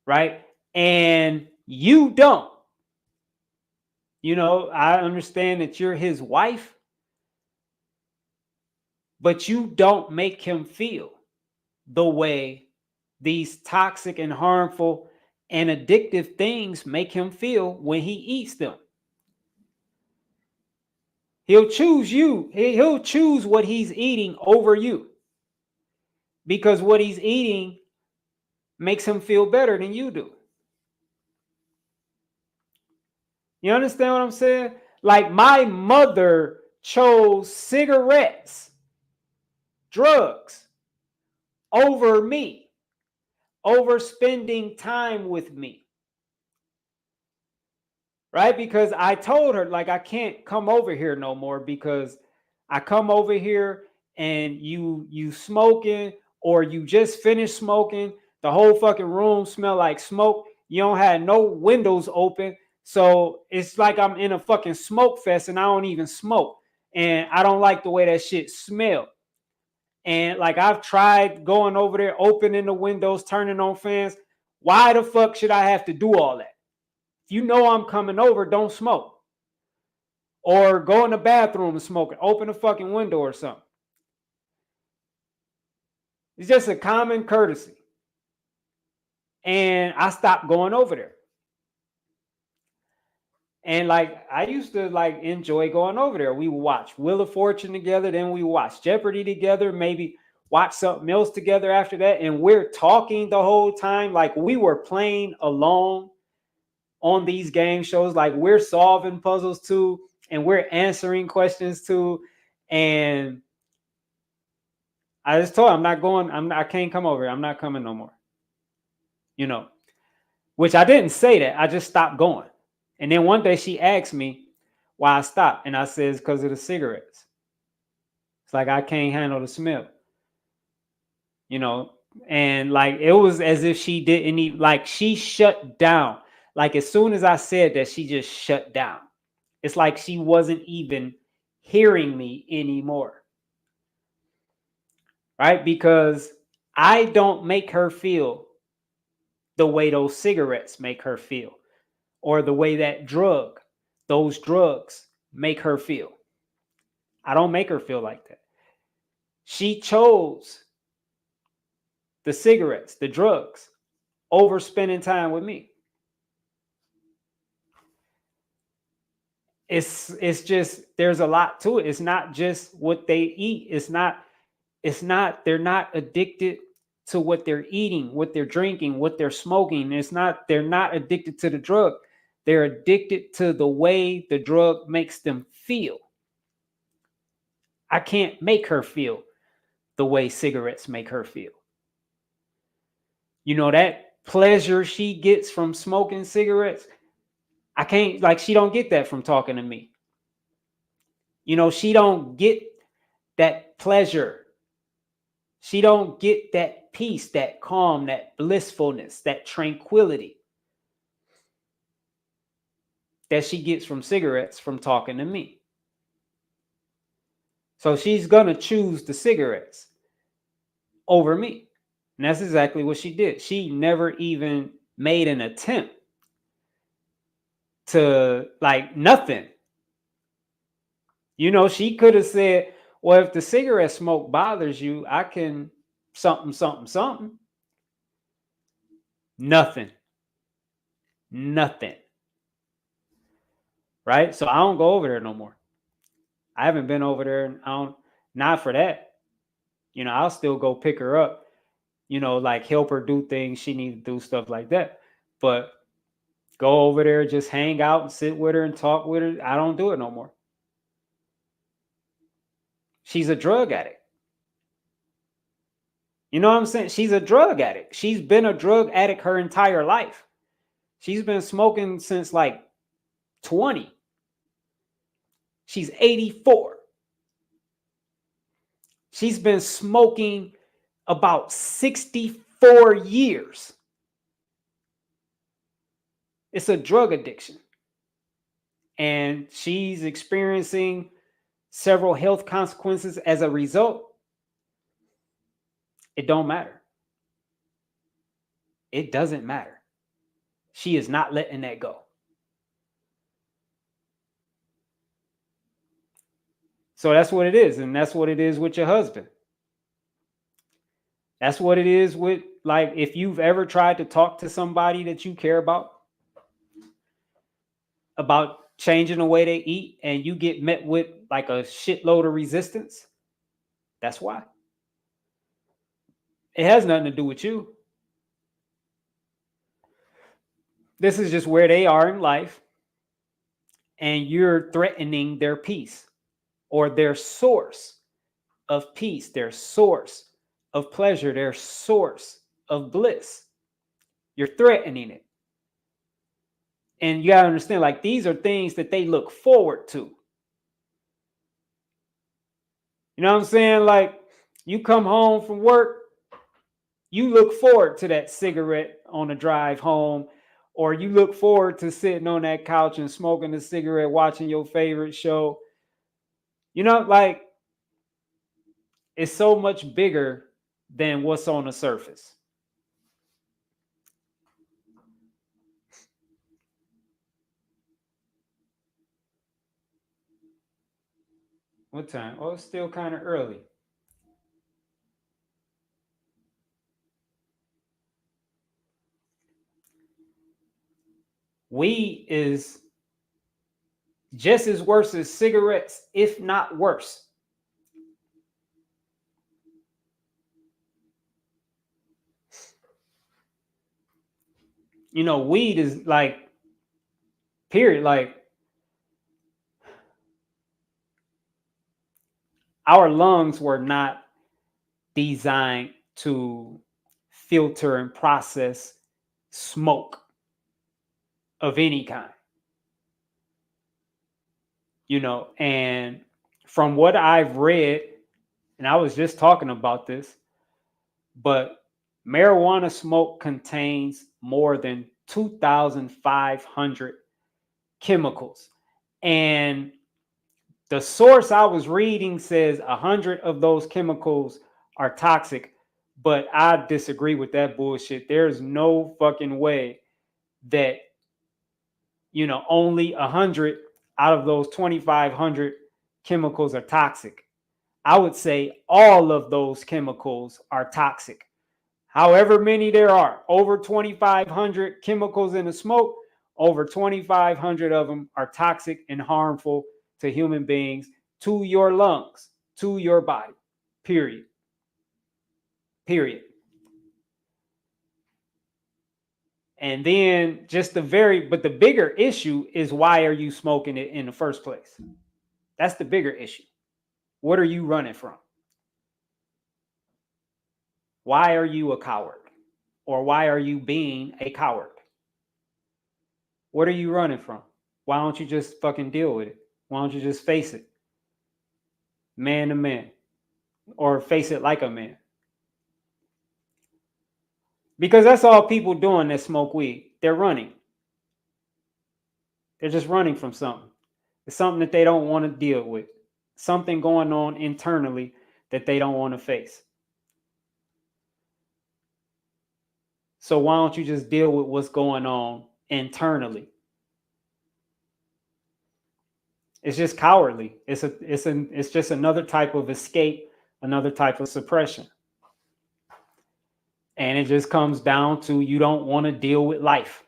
Right? And you don't. You know, I understand that you're his wife, but you don't make him feel the way these toxic and harmful and addictive things make him feel when he eats them. He'll choose you. He'll choose what he's eating over you because what he's eating makes him feel better than you do. You understand what I'm saying? Like my mother chose cigarettes, drugs over me, over spending time with me. Right? Because I told her, like, I can't come over here no more because I come over here and you smoking or you just finished smoking. The whole fucking room smell like smoke. You don't have no windows open. So it's like I'm in a fucking smoke fest and I don't even smoke. And I don't like the way that shit smell. And like I've tried going over there, opening the windows, turning on fans. Why the fuck should I have to do all that? If you know I'm coming over, don't smoke. Or go in the bathroom and smoke it. Open a fucking window or something. It's just a common courtesy. And I stopped going over there. And like I used to like enjoy going over there. We would watch Wheel of Fortune together, then we watch Jeopardy together, maybe watch something else together after that. And we're talking the whole time, like we were playing along on these game shows, like we're solving puzzles too, and we're answering questions too. And I just told her, I can't come over here. I'm not coming no more. You know, which I didn't say that. I just stopped going. And then one day she asked me why I stopped. And I said, it's because of the cigarettes. It's like I can't handle the smell. You know, and like it was as if she didn't even, like she shut down. Like as soon as I said that, she just shut down. It's like she wasn't even hearing me anymore. Right? Because I don't make her feel the way those cigarettes make her feel, or the way that those drugs make her feel. I don't make her feel like that. She chose the cigarettes, the drugs, over spending time with me. It's just, there's a lot to it. It's not just what they eat. They're not addicted to what they're eating, what they're drinking, what they're smoking. They're not addicted to the drug. They're addicted to the way the drug makes them feel. I can't make her feel the way cigarettes make her feel. You know, that pleasure she gets from smoking cigarettes, I can't, like, she don't get that from talking to me. You know, she don't get that pleasure. She don't get that peace, that calm, that blissfulness, that tranquility that she gets from cigarettes from talking to me. So she's going to choose the cigarettes over me. And that's exactly what she did. She never even made an attempt to, like, nothing. You know, she could have said, well, if the cigarette smoke bothers you, I can something. Nothing. Right? So I don't go over there no more. I haven't been over there. Not for that. You know, I'll still go pick her up, you know, like help her do things she needs to do, stuff like that. But go over there, just hang out and sit with her and talk with her. I don't do it no more. She's a drug addict. You know what I'm saying? She's a drug addict. She's been a drug addict her entire life. She's been smoking since like 20. She's 84. She's been smoking about 64 years. It's a drug addiction. And she's experiencing several health consequences as a result. It don't matter. It doesn't matter. She is not letting that go. So that's what it is. And that's what it is with your husband. That's what it is with, like, if you've ever tried to talk to somebody that you care about changing the way they eat, and you get met with like a shitload of resistance, that's why. It has nothing to do with you. This is just where they are in life, and you're threatening their peace, or their source of peace, their source of pleasure, their source of bliss. You're threatening it. And you gotta understand, like, these are things that they look forward to. You know what I'm saying? Like, you come home from work, You look forward to that cigarette on the drive home, or you look forward to sitting on that couch and smoking a cigarette, watching your favorite show. Like, it's so much bigger than what's on the surface. What time? Oh, it's still kind of early. Weed is just as worse as cigarettes, if not worse. Weed is like, period. Like, our lungs were not designed to filter and process smoke of any kind. And from what I've read, and I was just talking about this, but marijuana smoke contains more than 2,500 chemicals. And the source I was reading says 100 of those chemicals are toxic, but I disagree with that bullshit. There's no fucking way that, only 100 out of those 2,500 chemicals are toxic. I would say all of those chemicals are toxic. However many there are, over 2,500 chemicals in the smoke, over 2,500 of them are toxic and harmful to human beings, to your lungs, to your body. Period. Period. And then but the bigger issue is, why are you smoking it in the first place? That's the bigger issue. What are you running from? Why are you a coward? Or why are you being a coward? What are you running from? Why don't you just fucking deal with it? Why don't you just face it? Man to man. Or face it like a man. Because that's all people doing that smoke weed. They're running. They're just running from something. It's something that they don't want to deal with. Something going on internally that they don't want to face. So why don't you just deal with what's going on internally? It's just cowardly. It's just another type of escape, another type of suppression. And it just comes down to, you don't want to deal with life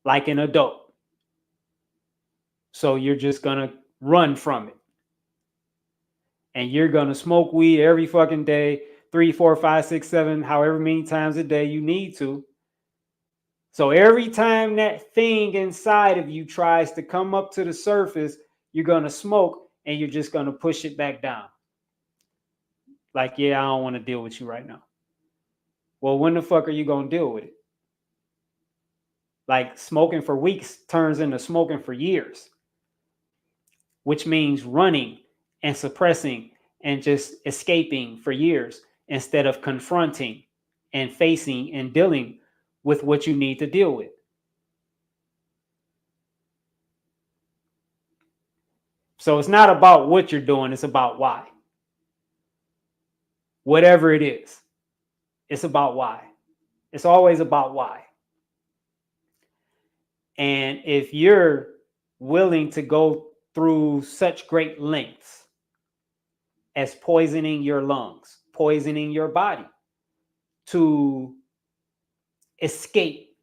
like an adult. So you're just going to run from it. And you're going to smoke weed every fucking day, 3, 4, 5, 6, 7, however many times a day you need to. So every time that thing inside of you tries to come up to the surface, you're going to smoke, and you're just going to push it back down. Like, yeah, I don't want to deal with you right now. Well, when the fuck are you going to deal with it? Like, smoking for weeks turns into smoking for years, which means running and suppressing and just escaping for years, instead of confronting and facing and dealing with what you need to deal with. So it's not about what you're doing, it's about why. Whatever it is, it's about why. It's always about why. And if you're willing to go through such great lengths as poisoning your lungs, poisoning your body, to escape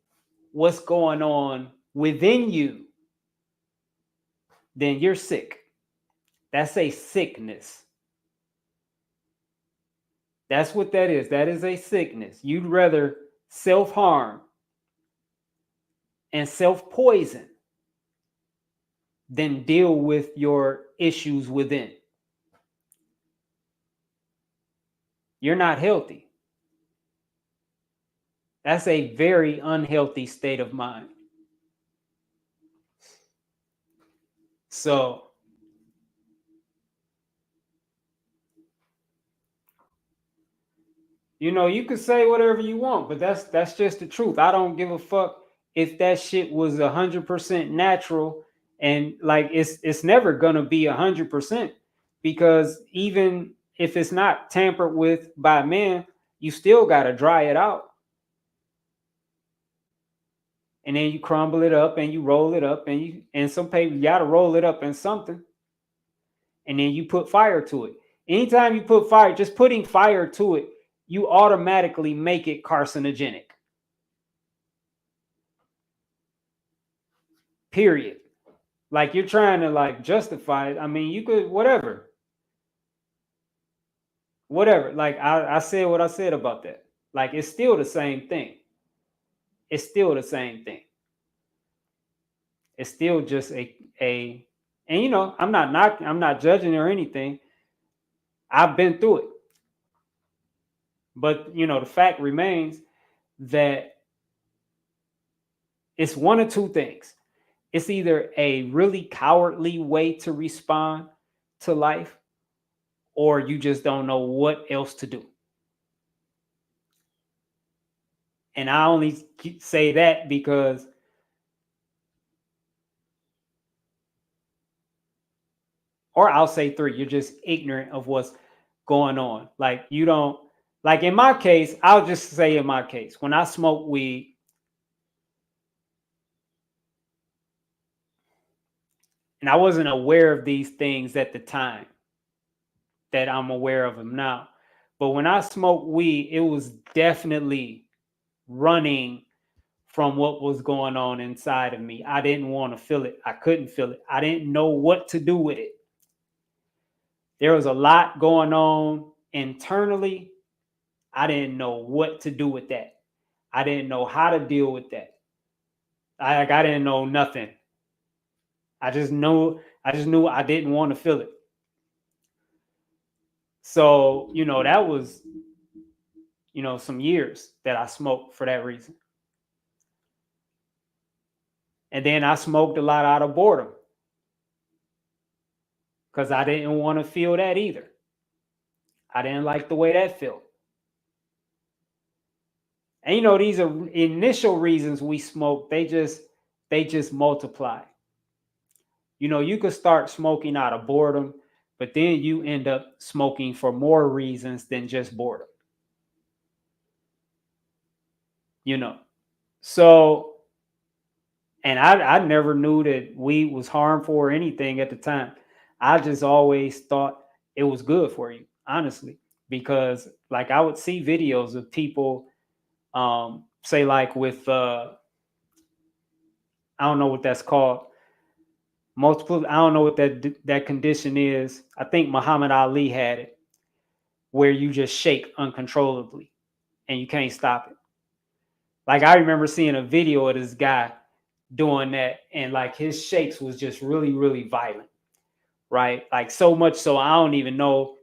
what's going on within you, then you're sick. That's a sickness. That's what that is. That is a sickness. You'd rather self-harm and self-poison than deal with your issues within. You're not healthy. That's a very unhealthy state of mind. So You know, you could say whatever you want, but that's just the truth. I don't give a fuck if that shit was 100% natural, and like it's never gonna be 100% because even if it's not tampered with by men, you still gotta dry it out, and then you crumble it up and you roll it up, and some paper you gotta roll it up in something, and then you put fire to it. Anytime you put fire, just putting fire to it, you automatically make it carcinogenic. Period. Like you're trying to like justify it. I mean, you could whatever. Like I said what I said about that. Like it's still the same thing. It's still the same thing. It's still just a and you know, I'm not judging or anything. I've been through it. But you know, the fact remains that it's one of two things. It's either a really cowardly way to respond to life, or you just don't know what else to do. And I only say that because, or I'll say three, you're just ignorant of what's going on. Like you don't, like in my case, I'll just say in my case, when I smoke weed, and I wasn't aware of these things at the time that I'm aware of them now. But when I smoked weed, it was definitely running from what was going on inside of me. I didn't want to feel it. I couldn't feel it. I didn't know what to do with it. There was a lot going on internally. I didn't know what to do with that. I didn't know how to deal with that. I didn't know nothing. I just knew I didn't want to feel it. So, you know, that was, you know, some years that I smoked for that reason. And then I smoked a lot out of boredom because I didn't want to feel that either. I didn't like the way that felt. And you know, these are initial reasons we smoke. They just multiply. You know, you could start smoking out of boredom, but then you end up smoking for more reasons than just boredom. You know. So, and I never knew that weed was harmful or anything at the time. I just always thought it was good for you, honestly, because like I would see videos of people say like with I don't know what that's called. Multiple, I don't know what that condition is. I think Muhammad Ali had it, where you just shake uncontrollably and you can't stop it. Like I remember seeing a video of this guy doing that, and like his shakes was just really, really violent, right? Like so much so I don't even know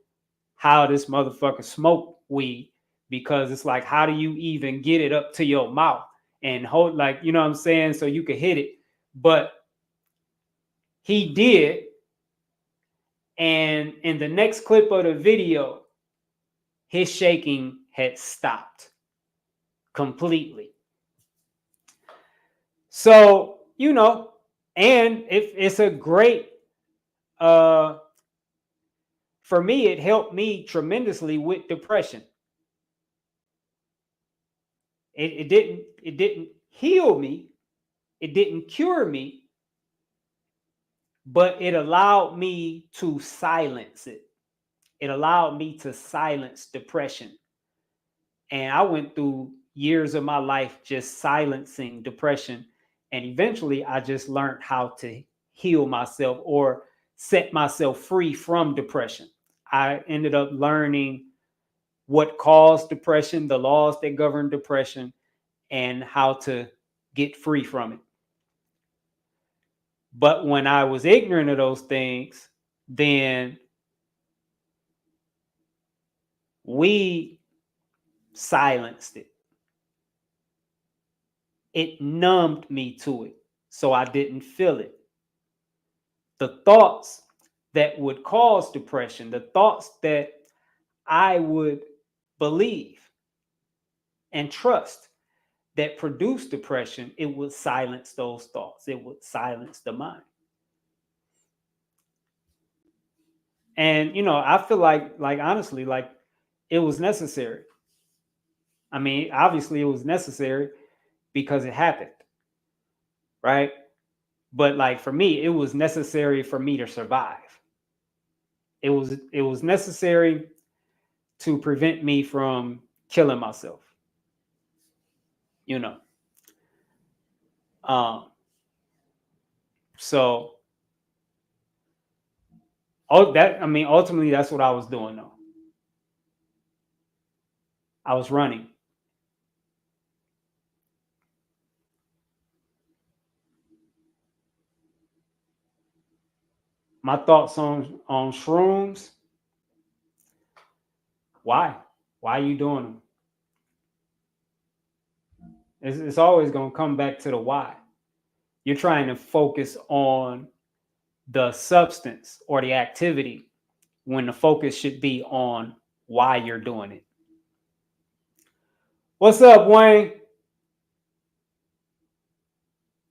how this motherfucker smoked weed, because it's like, how do you even get it up to your mouth and hold, like, you know what I'm saying, so you could hit it? But he did, and in the next clip of the video, his shaking had stopped completely. So, you know, and if it's a great for me, it helped me tremendously with depression. It didn't heal me, it didn't cure me, but it allowed me to silence it. It allowed me to silence depression. And I went through years of my life just silencing depression. And eventually I just learned how to heal myself or set myself free from depression. I ended up learning what caused depression, the laws that govern depression, and how to get free from it. But when I was ignorant of those things, then we silenced it. It numbed me to it, so I didn't feel it. The thoughts that would cause depression, the thoughts that I would believe, and trust that produce depression, it would silence those thoughts. It would silence the mind. And, I feel like honestly, like it was necessary. I mean, obviously it was necessary because it happened, right? But like for me, it was necessary for me to survive. It was necessary to prevent me from killing myself. You know. Um, so ultimately that's what I was doing though. I was running. My thoughts on shrooms. Why? Why are you doing them? It's always going to come back to the why. You're trying to focus on the substance or the activity when the focus should be on why you're doing it. What's up, Wayne?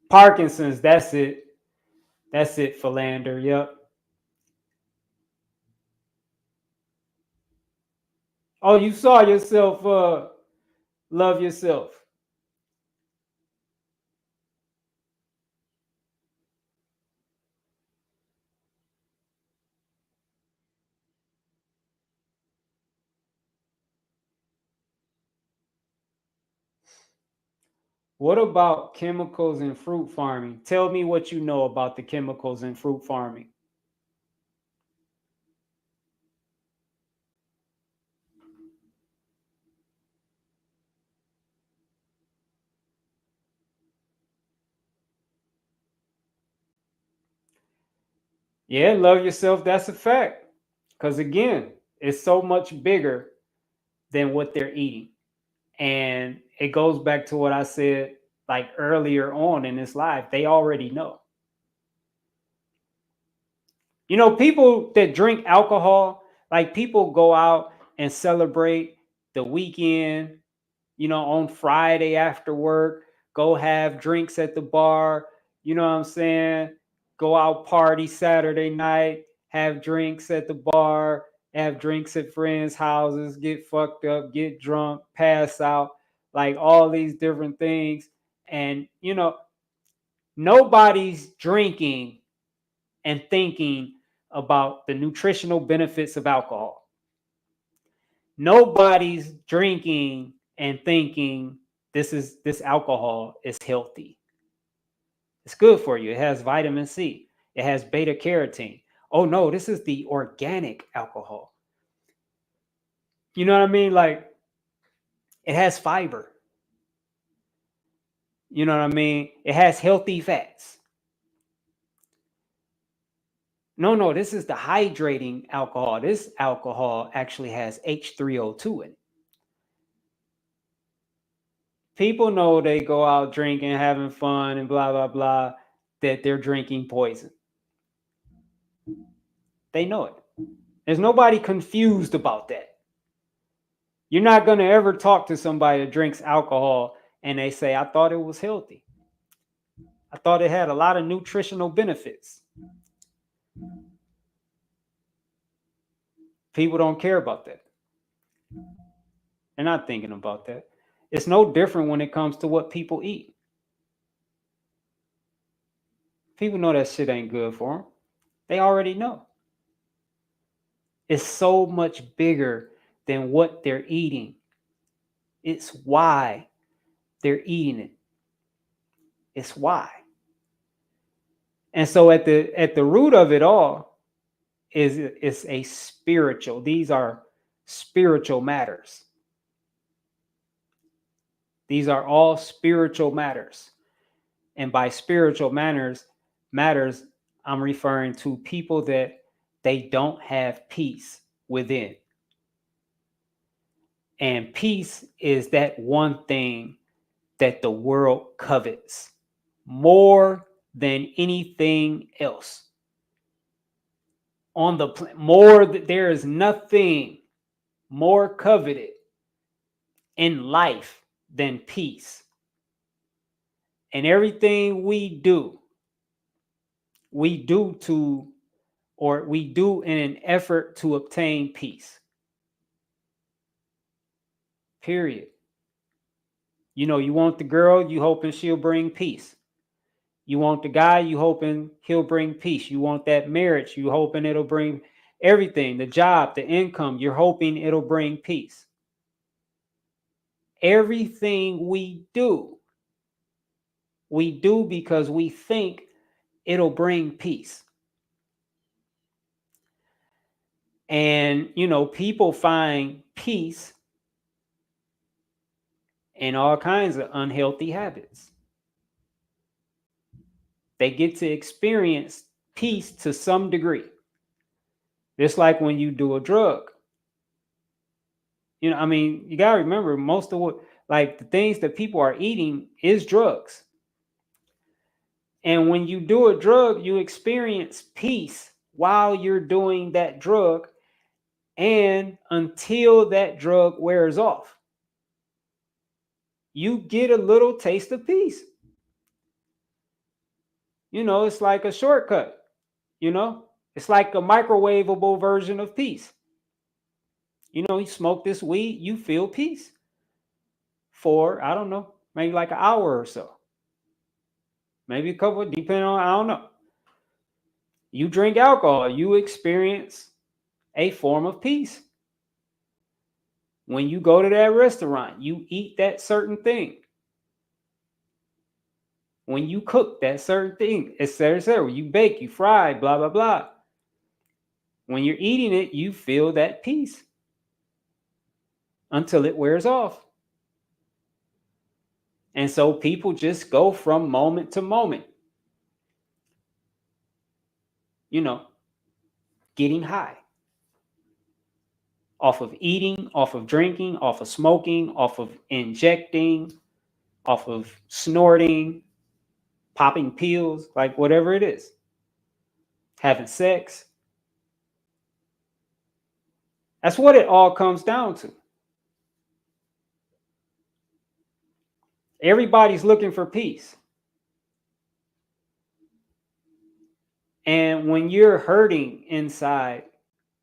Parkinson's, that's it. That's it, Philander. Yep. Oh, you saw yourself love yourself. What about chemicals in fruit farming? Tell me what you know about the chemicals in fruit farming. Yeah, love yourself. That's a fact. Because again, it's so much bigger than what they're eating. And it goes back to what I said like earlier on in this live. They already know. People that drink alcohol, like people go out and celebrate the weekend, on Friday after work, go have drinks at the bar, you know what I'm saying? Go out party Saturday night, have drinks at the bar, have drinks at friends' houses, get fucked up, get drunk, pass out, like all these different things. And, nobody's drinking and thinking about the nutritional benefits of alcohol. Nobody's drinking and thinking this alcohol is healthy. It's good for you. It has vitamin C. It has beta carotene. Oh no, this is the organic alcohol. You know what I mean? Like it has fiber. You know what I mean? It has healthy fats. No, this is the hydrating alcohol. This alcohol actually has H3O2 in it. People know they go out drinking, having fun, and blah, blah, blah, that they're drinking poison. They know it. There's nobody confused about that. You're not going to ever talk to somebody that drinks alcohol and they say, I thought it was healthy. I thought it had a lot of nutritional benefits. People don't care about that. They're not thinking about that. It's no different when it comes to what people eat. People know that shit ain't good for them. They already know. It's so much bigger than what they're eating. It's why they're eating it. It's why. And so at the root of it all is a spiritual. These are spiritual matters. These are all spiritual matters. And by spiritual matters, I'm referring to people that they don't have peace within. And peace is that one thing that the world covets more than anything else. On the there is nothing more coveted in life than peace. And everything we do in an effort to obtain peace. Period. You know, you want the girl, you hoping she'll bring peace. You want the guy, you hoping he'll bring peace. You want that marriage, you hoping it'll bring everything, the job, the income, you're hoping it'll bring peace. Everything we do because we think it'll bring peace. And, you know, people find peace in all kinds of unhealthy habits. They get to experience peace to some degree. Just like when you do a drug. You know, I mean, you got to remember most of what, like the things that people are eating is drugs. And when you do a drug, you experience peace while you're doing that drug and until that drug wears off. You get a little taste of peace. You know, it's like a shortcut, you know? It's like a microwavable version of peace. You know, you smoke this weed, you feel peace for, I don't know, maybe like an hour or so. Maybe a couple, depending on, I don't know. You drink alcohol, you experience a form of peace. When you go to that restaurant, you eat that certain thing. When you cook that certain thing, etc., etc., you bake, you fry, blah, blah, blah. When you're eating it, you feel that peace until it wears off. And so people just go from moment to moment, you know, getting high off of eating, off of drinking, off of smoking, off of injecting, off of snorting, popping pills, like whatever it is, having sex. That's what it all comes down to. Everybody's looking for peace. And when you're hurting inside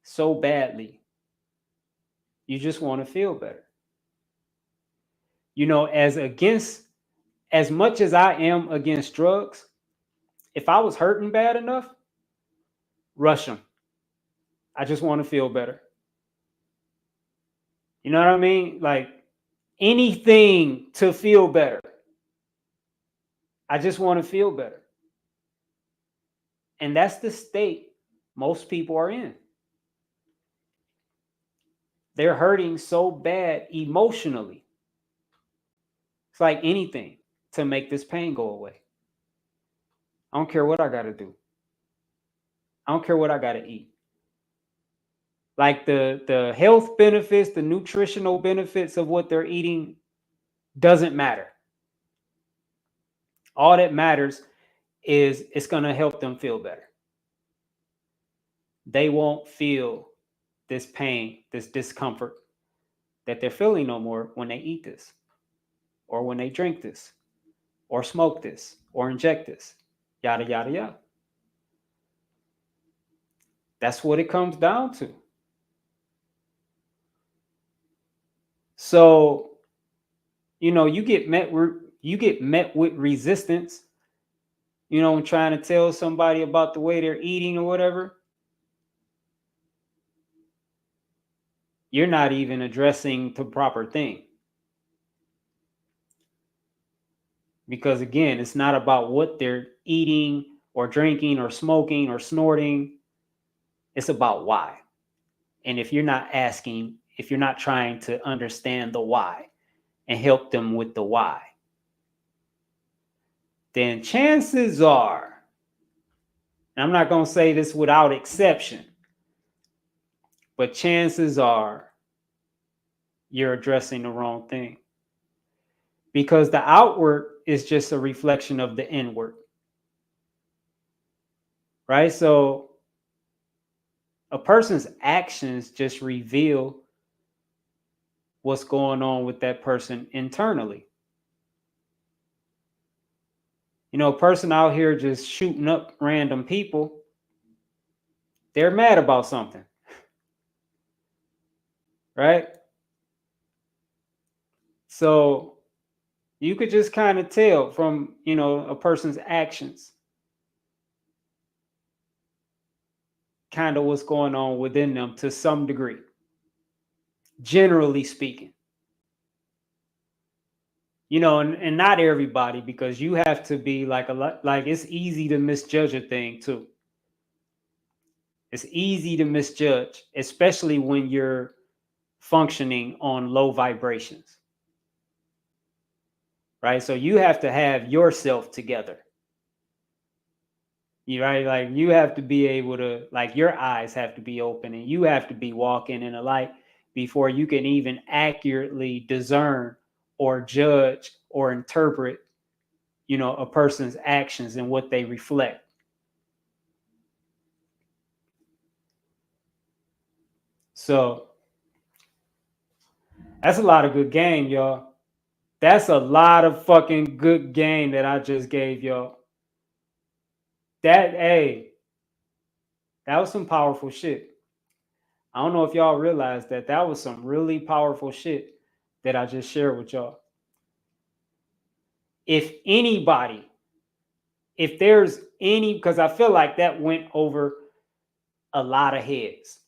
so badly, you just want to feel better. You know, as much as I am against drugs, if I was hurting bad enough, rush them. I just want to feel better. You know what I mean? Like anything to feel better. I just want to feel better. And that's the state most people are in. They're hurting so bad emotionally. It's like anything to make this pain go away. I don't care what I got to do. I don't care what I got to eat. Like the health benefits, the nutritional benefits of what they're eating doesn't matter. All that matters is it's going to help them feel better. They won't feel this pain, this discomfort that they're feeling no more when they eat this, or when they drink this, or smoke this, or inject this, yada, yada, yada. That's what it comes down to. So, you know, you get met with resistance, you know, trying to tell somebody about the way they're eating or whatever. You're not even addressing the proper thing. Because again, it's not about what they're eating or drinking or smoking or snorting. It's about why. And if you're not trying to understand the why and help them with the why, then chances are, and I'm not going to say this without exception, but chances are you're addressing the wrong thing. Because the outward is just a reflection of the inward. Right? So a person's actions just reveal what's going on with that person internally. You know, a person out here just shooting up random people, they're mad about something, right? So you could just kind of tell from, you know, a person's actions, kind of what's going on within them to some degree, generally speaking. You know, and not everybody, because you have to be like a lot, like it's easy to misjudge a thing too. It's easy to misjudge, especially when you're functioning on low vibrations, right? So you have to have yourself together. You right, like you have to be able to, like your eyes have to be open, and you have to be walking in the light before you can even accurately discern or judge or interpret, you know, a person's actions and what they reflect. So that's a lot of good game, y'all. That's a lot of fucking good game that I just gave y'all. That, hey, that was some powerful shit. I don't know if y'all realize that that was some really powerful shit that I just shared with y'all. If anybody, if there's any, because I feel like that went over a lot of heads,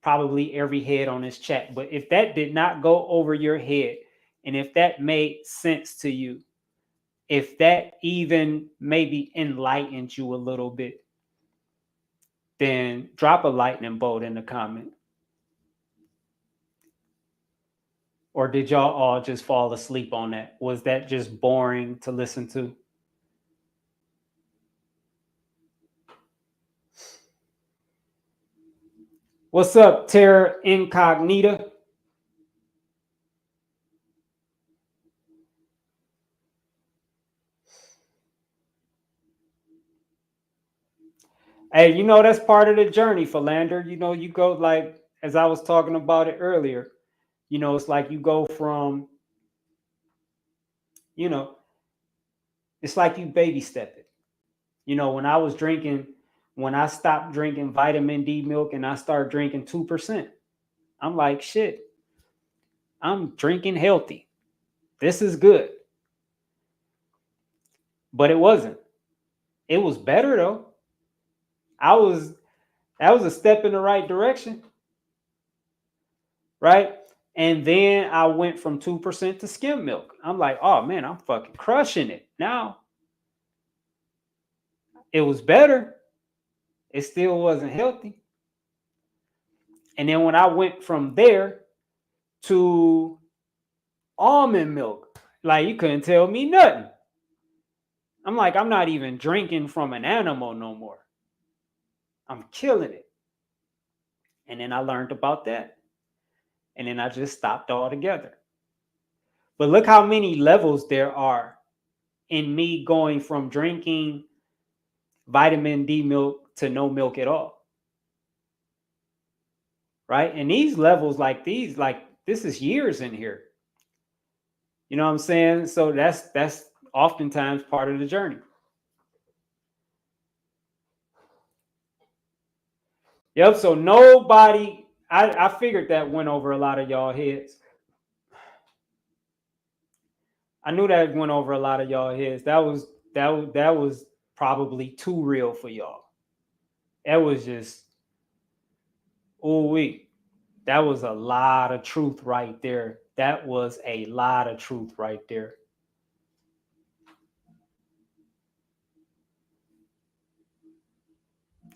probably every head on this chat. But if that did not go over your head, and if that made sense to you, if that even maybe enlightened you a little bit, then drop a lightning bolt in the comment. Or did y'all all just fall asleep on that? Was that just boring to listen to? What's up, Terra Incognita? Hey, you know, that's part of the journey, Philander. You know, you go like, as I was talking about it earlier, you know, it's like you go from, you know, it's like you baby step it. You know, when I was drinking, when I stopped drinking vitamin D milk and I started drinking 2%, I'm like, shit, I'm drinking healthy. This is good. But it wasn't. It was better though. I was, that was a step in the right direction. Right. And then I went from 2% to skim milk. I'm like, oh man, I'm fucking crushing it. Now it was better. It still wasn't healthy. And then when I went from there to almond milk, like you couldn't tell me nothing. I'm like, I'm not even drinking from an animal no more. I'm killing it. And then I learned about that. And then I just stopped altogether. But look how many levels there are in me going from drinking vitamin D milk to no milk at all. Right? And these levels, like these, like this is years in here. You know what I'm saying? So that's oftentimes part of the journey. Yep. So nobody, I figured that went over a lot of y'all heads. I knew that went over a lot of y'all heads. That was probably too real for y'all. That was just, oh wait, that was a lot of truth right there. That was a lot of truth right there.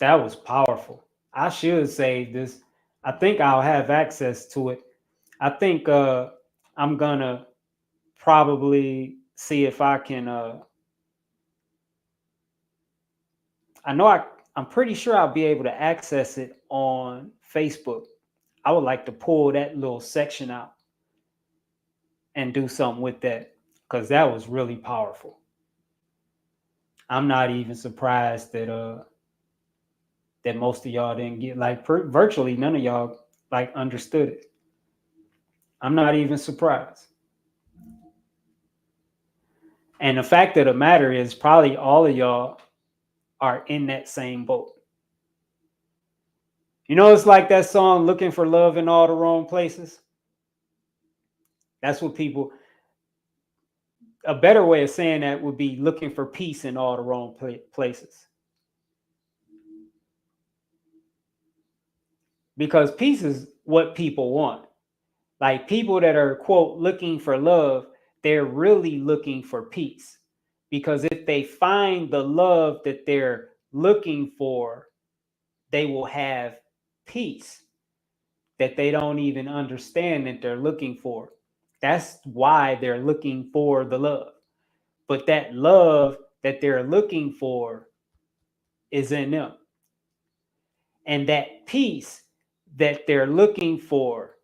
That was powerful. I should save this. I think I'll have access to it. I think I'm gonna probably see if I can I know I'm pretty sure I'll be able to access it on Facebook. I would like to pull that little section out and do something with that, because that was really powerful. I'm not even surprised that most of y'all didn't get, like, virtually none of y'all like understood it. I'm not even surprised. And the fact of the matter is, probably all of y'all are in that same boat. You know, it's like that song, Looking for Love in All the Wrong Places. That's what people, a better way of saying that would be looking for peace in all the wrong places. Because peace is what people want. Like people that are, quote, looking for love, they're really looking for peace. Because if they find the love that they're looking for, they will have peace that they don't even understand that they're looking for. That's why they're looking for the love. But that love that they're looking for is in them. And that peace that they're looking for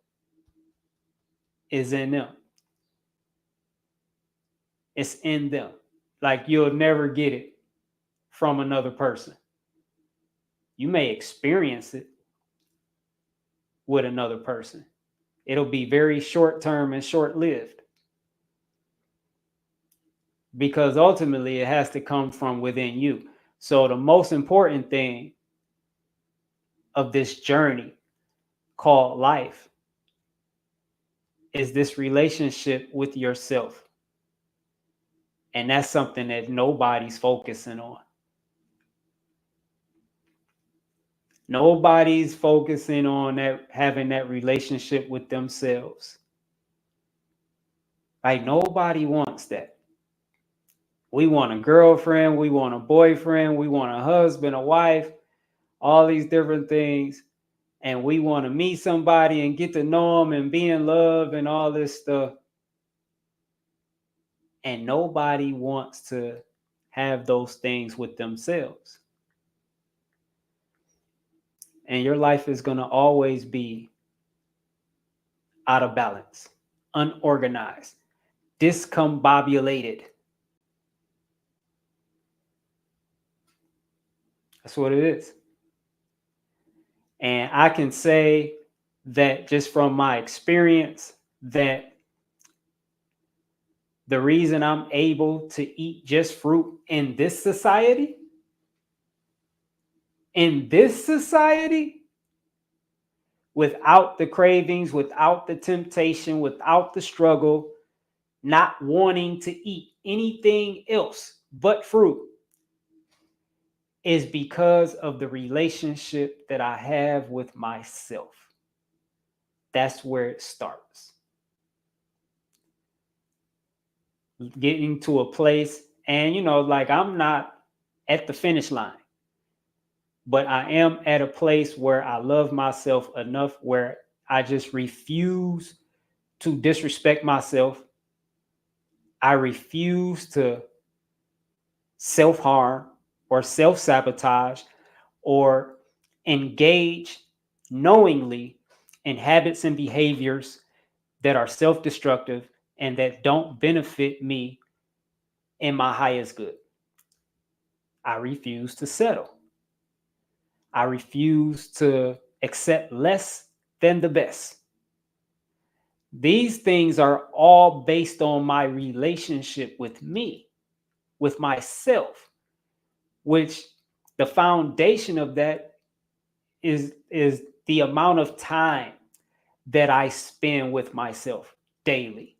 is in them. It's in them. Like you'll never get it from another person. You may experience it with another person. It'll be very short term and short lived. Because ultimately it has to come from within you. So the most important thing of this journey called life is this relationship with yourself. And that's something that nobody's focusing on. Nobody's focusing on that, having that relationship with themselves. Like nobody wants that. We want a girlfriend, we want a boyfriend, we want a husband, a wife, all these different things. And we want to meet somebody and get to know them and be in love and all this stuff. And nobody wants to have those things with themselves. And your life is going to always be out of balance, unorganized, discombobulated. That's what it is. And I can say that just from my experience, that the reason I'm able to eat just fruit in this society, without the cravings, without the temptation, without the struggle, not wanting to eat anything else but fruit, is because of the relationship that I have with myself. That's where it starts. Getting to a place, and like I'm not at the finish line, but I am at a place where I love myself enough where I just refuse to disrespect myself. I refuse to self-harm or self-sabotage or engage knowingly in habits and behaviors that are self-destructive and that don't benefit me in my highest good. I refuse to settle. I refuse to accept less than the best. These things are all based on my relationship with me, with myself, which the foundation of that is the amount of time that I spend with myself daily.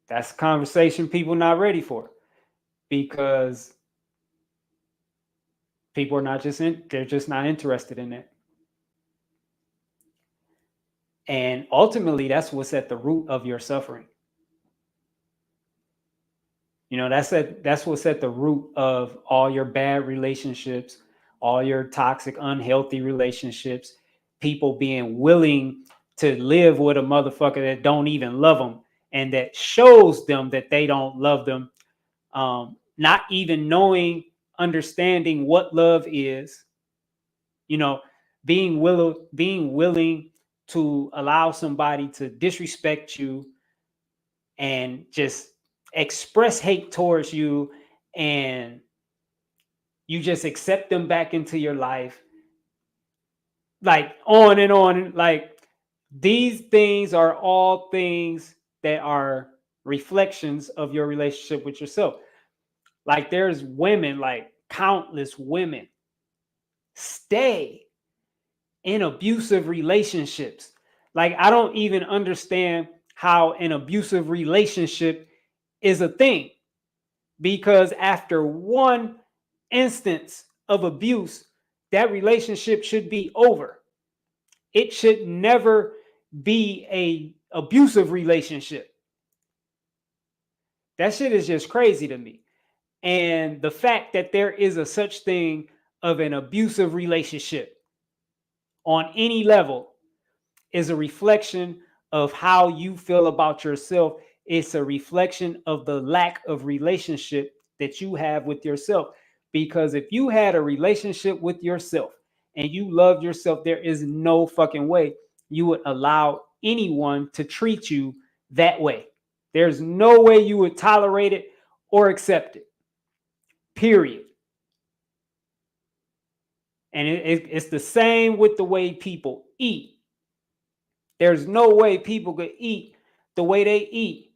That's a conversation people not ready for, because people are not they're just not interested in that. And ultimately, that's what's at the root of your suffering. That's what's at the root of all your bad relationships, all your toxic, unhealthy relationships, people being willing to live with a motherfucker that don't even love them and that shows them that they don't love them, not even understanding what love is, being willing to allow somebody to disrespect you and just express hate towards you, and you just accept them back into your life like on and on. Like these things are all things that are reflections of your relationship with yourself. Like there's women, like countless women, stay in abusive relationships. Like I don't even understand how an abusive relationship is a thing, because after one instance of abuse, that relationship should be over. It should never be a abusive relationship. That shit is just crazy to me. And the fact that there is a such thing of an abusive relationship on any level is a reflection of how you feel about yourself. It's a reflection of the lack of relationship that you have with yourself. Because if you had a relationship with yourself and you loved yourself, there is no fucking way you would allow anyone to treat you that way. There's no way you would tolerate it or accept it. Period. And it's the same with the way people eat. There's no way people could eat the way they eat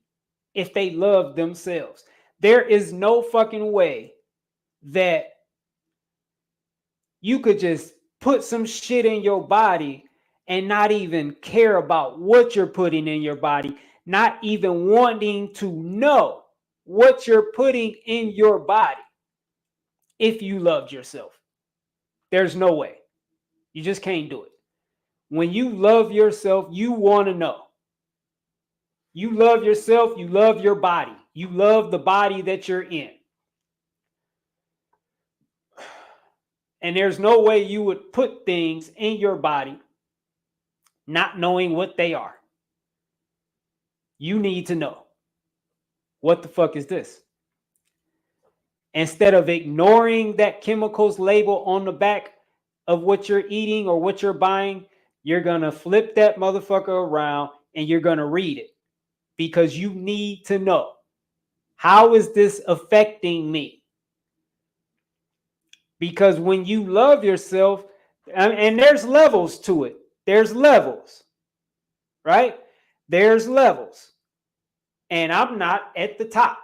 if they love themselves. There is no fucking way that you could just put some shit in your body and not even care about what you're putting in your body, not even wanting to know what you're putting in your body if you loved yourself. There's no way. You just can't do it. When you love yourself, you want to know. You love yourself, you love your body. You love the body that you're in. And there's no way you would put things in your body not knowing what they are. You need to know. What the fuck is this? Instead of ignoring that chemicals label on the back of what you're eating or what you're buying, you're going to flip that motherfucker around and you're going to read it, because you need to know, how is this affecting me? Because when you love yourself, and there's levels to it. There's levels, right? There's levels. And I'm not at the top,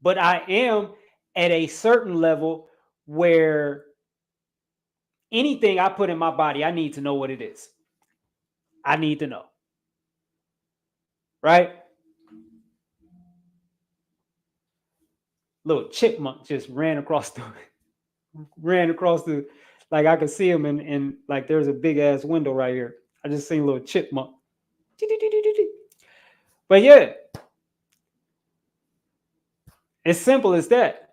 but I am at a certain level where anything I put in my body, I need to know what it is. I need to know. Right? Little chipmunk just ran across the, like I could see him and like there's a big ass window right here. I just seen a little chipmunk. But yeah, it's simple as that.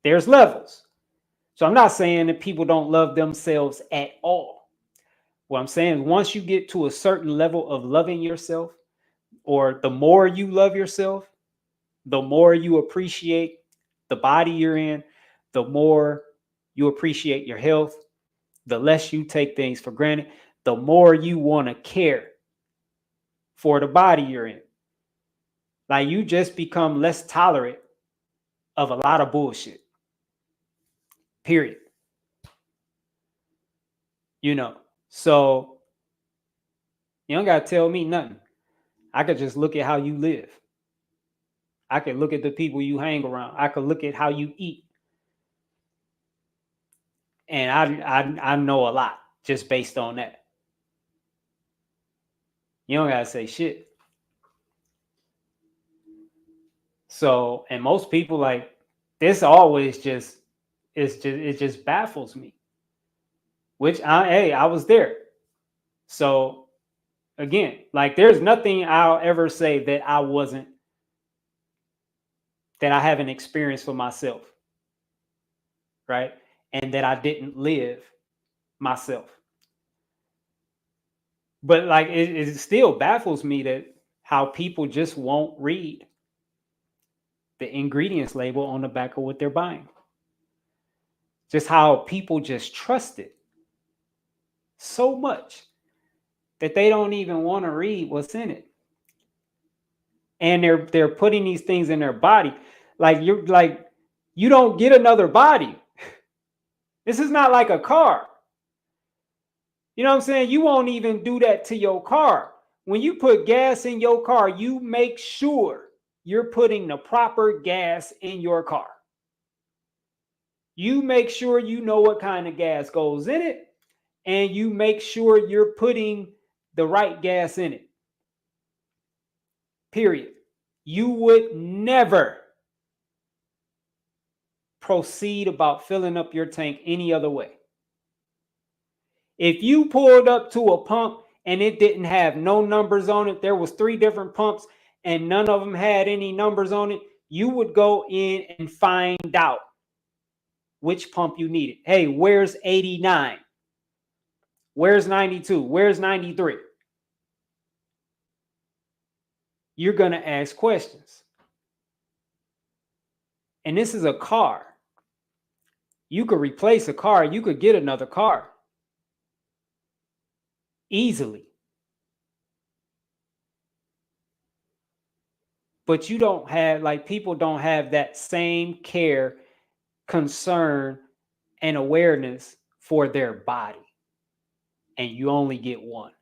There's levels. So I'm not saying that people don't love themselves at all. What I'm saying is, once you get to a certain level of loving yourself, or the more you love yourself, the more you appreciate the body you're in, the more you appreciate your health, the less you take things for granted, the more you want to care for the body you're in. Like you just become less tolerant of a lot of bullshit. Period. So you don't got to tell me nothing. I could just look at how you live. I could look at the people you hang around. I could look at how you eat. And I know a lot just based on that. You don't got to say shit. So, and most people, like, this always just, it just baffles me. Which, I was there. So, again, like, there's nothing I'll ever say that I haven't experienced for myself. Right? And that I didn't live myself. But like it still baffles me that how people just won't read the ingredients label on the back of what they're buying. Just how people just trust it so much that they don't even want to read what's in it. And they're putting these things in their body. Like you don't get another body. This is not like a car. You know what I'm saying? You won't even do that to your car. When you put gas in your car, you make sure you're putting the proper gas in your car. You make sure you know what kind of gas goes in it, and you make sure you're putting the right gas in it. Period. You would never proceed about filling up your tank any other way. If you pulled up to a pump and it didn't have no numbers on it, there was 3 different pumps and none of them had any numbers on it, you would go in and find out which pump you needed. Hey, where's 89? Where's 92? Where's 93? You're going to ask questions. And this is a car. You could replace a car. You could get another car easily. But you don't have, like, people don't have that same care, concern, and awareness for their body. And you only get one.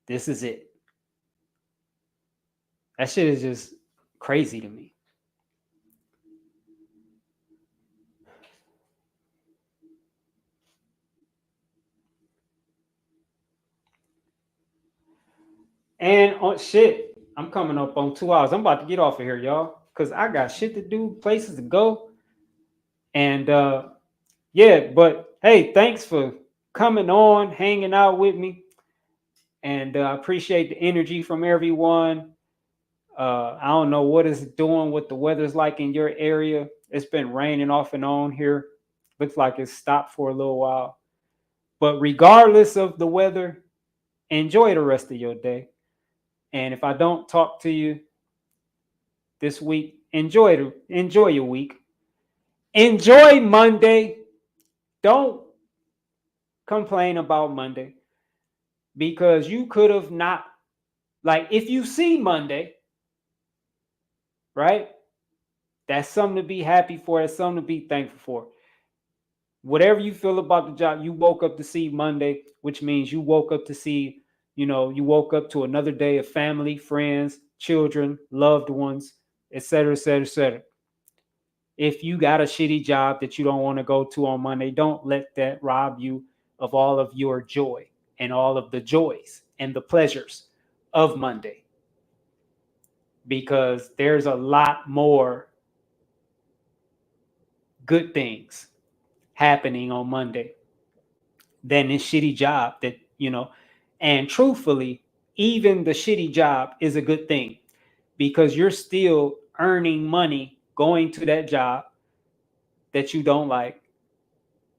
This is it. That shit is just crazy to me. And on shit, I'm coming up on 2 hours. I'm about to get off of here, y'all, because I got shit to do, places to go. And yeah, but hey, thanks for coming on, hanging out with me. And I appreciate the energy from everyone. I don't know what it's doing, what the weather's like in your area. It's been raining off and on here. Looks like it's stopped for a little while. But regardless of the weather, enjoy the rest of your day. And if I don't talk to you this week, enjoy your week. Enjoy Monday. Don't complain about Monday, because you could have not, like, if you see Monday, right? That's something to be happy for. That's something to be thankful for. Whatever you feel about the job, you woke up to see Monday, which means you woke up to see, you woke up to another day of family, friends, children, loved ones, etc., etc., etc. If you got a shitty job that you don't want to go to on Monday, don't let that rob you of all of your joy and all of the joys and the pleasures of Monday. Because there's a lot more good things happening on Monday than this shitty job and truthfully, even the shitty job is a good thing, because you're still earning money going to that job that you don't like,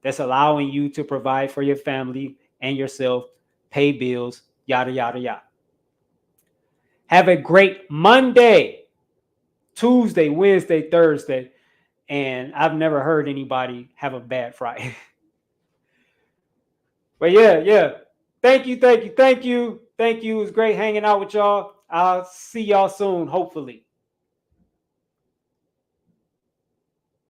that's allowing you to provide for your family and yourself, pay bills, yada, yada, yada. Have a great Monday, Tuesday, Wednesday, Thursday. And I've never heard anybody have a bad Friday. But yeah. Thank you. It was great hanging out with y'all. I'll see y'all soon, hopefully.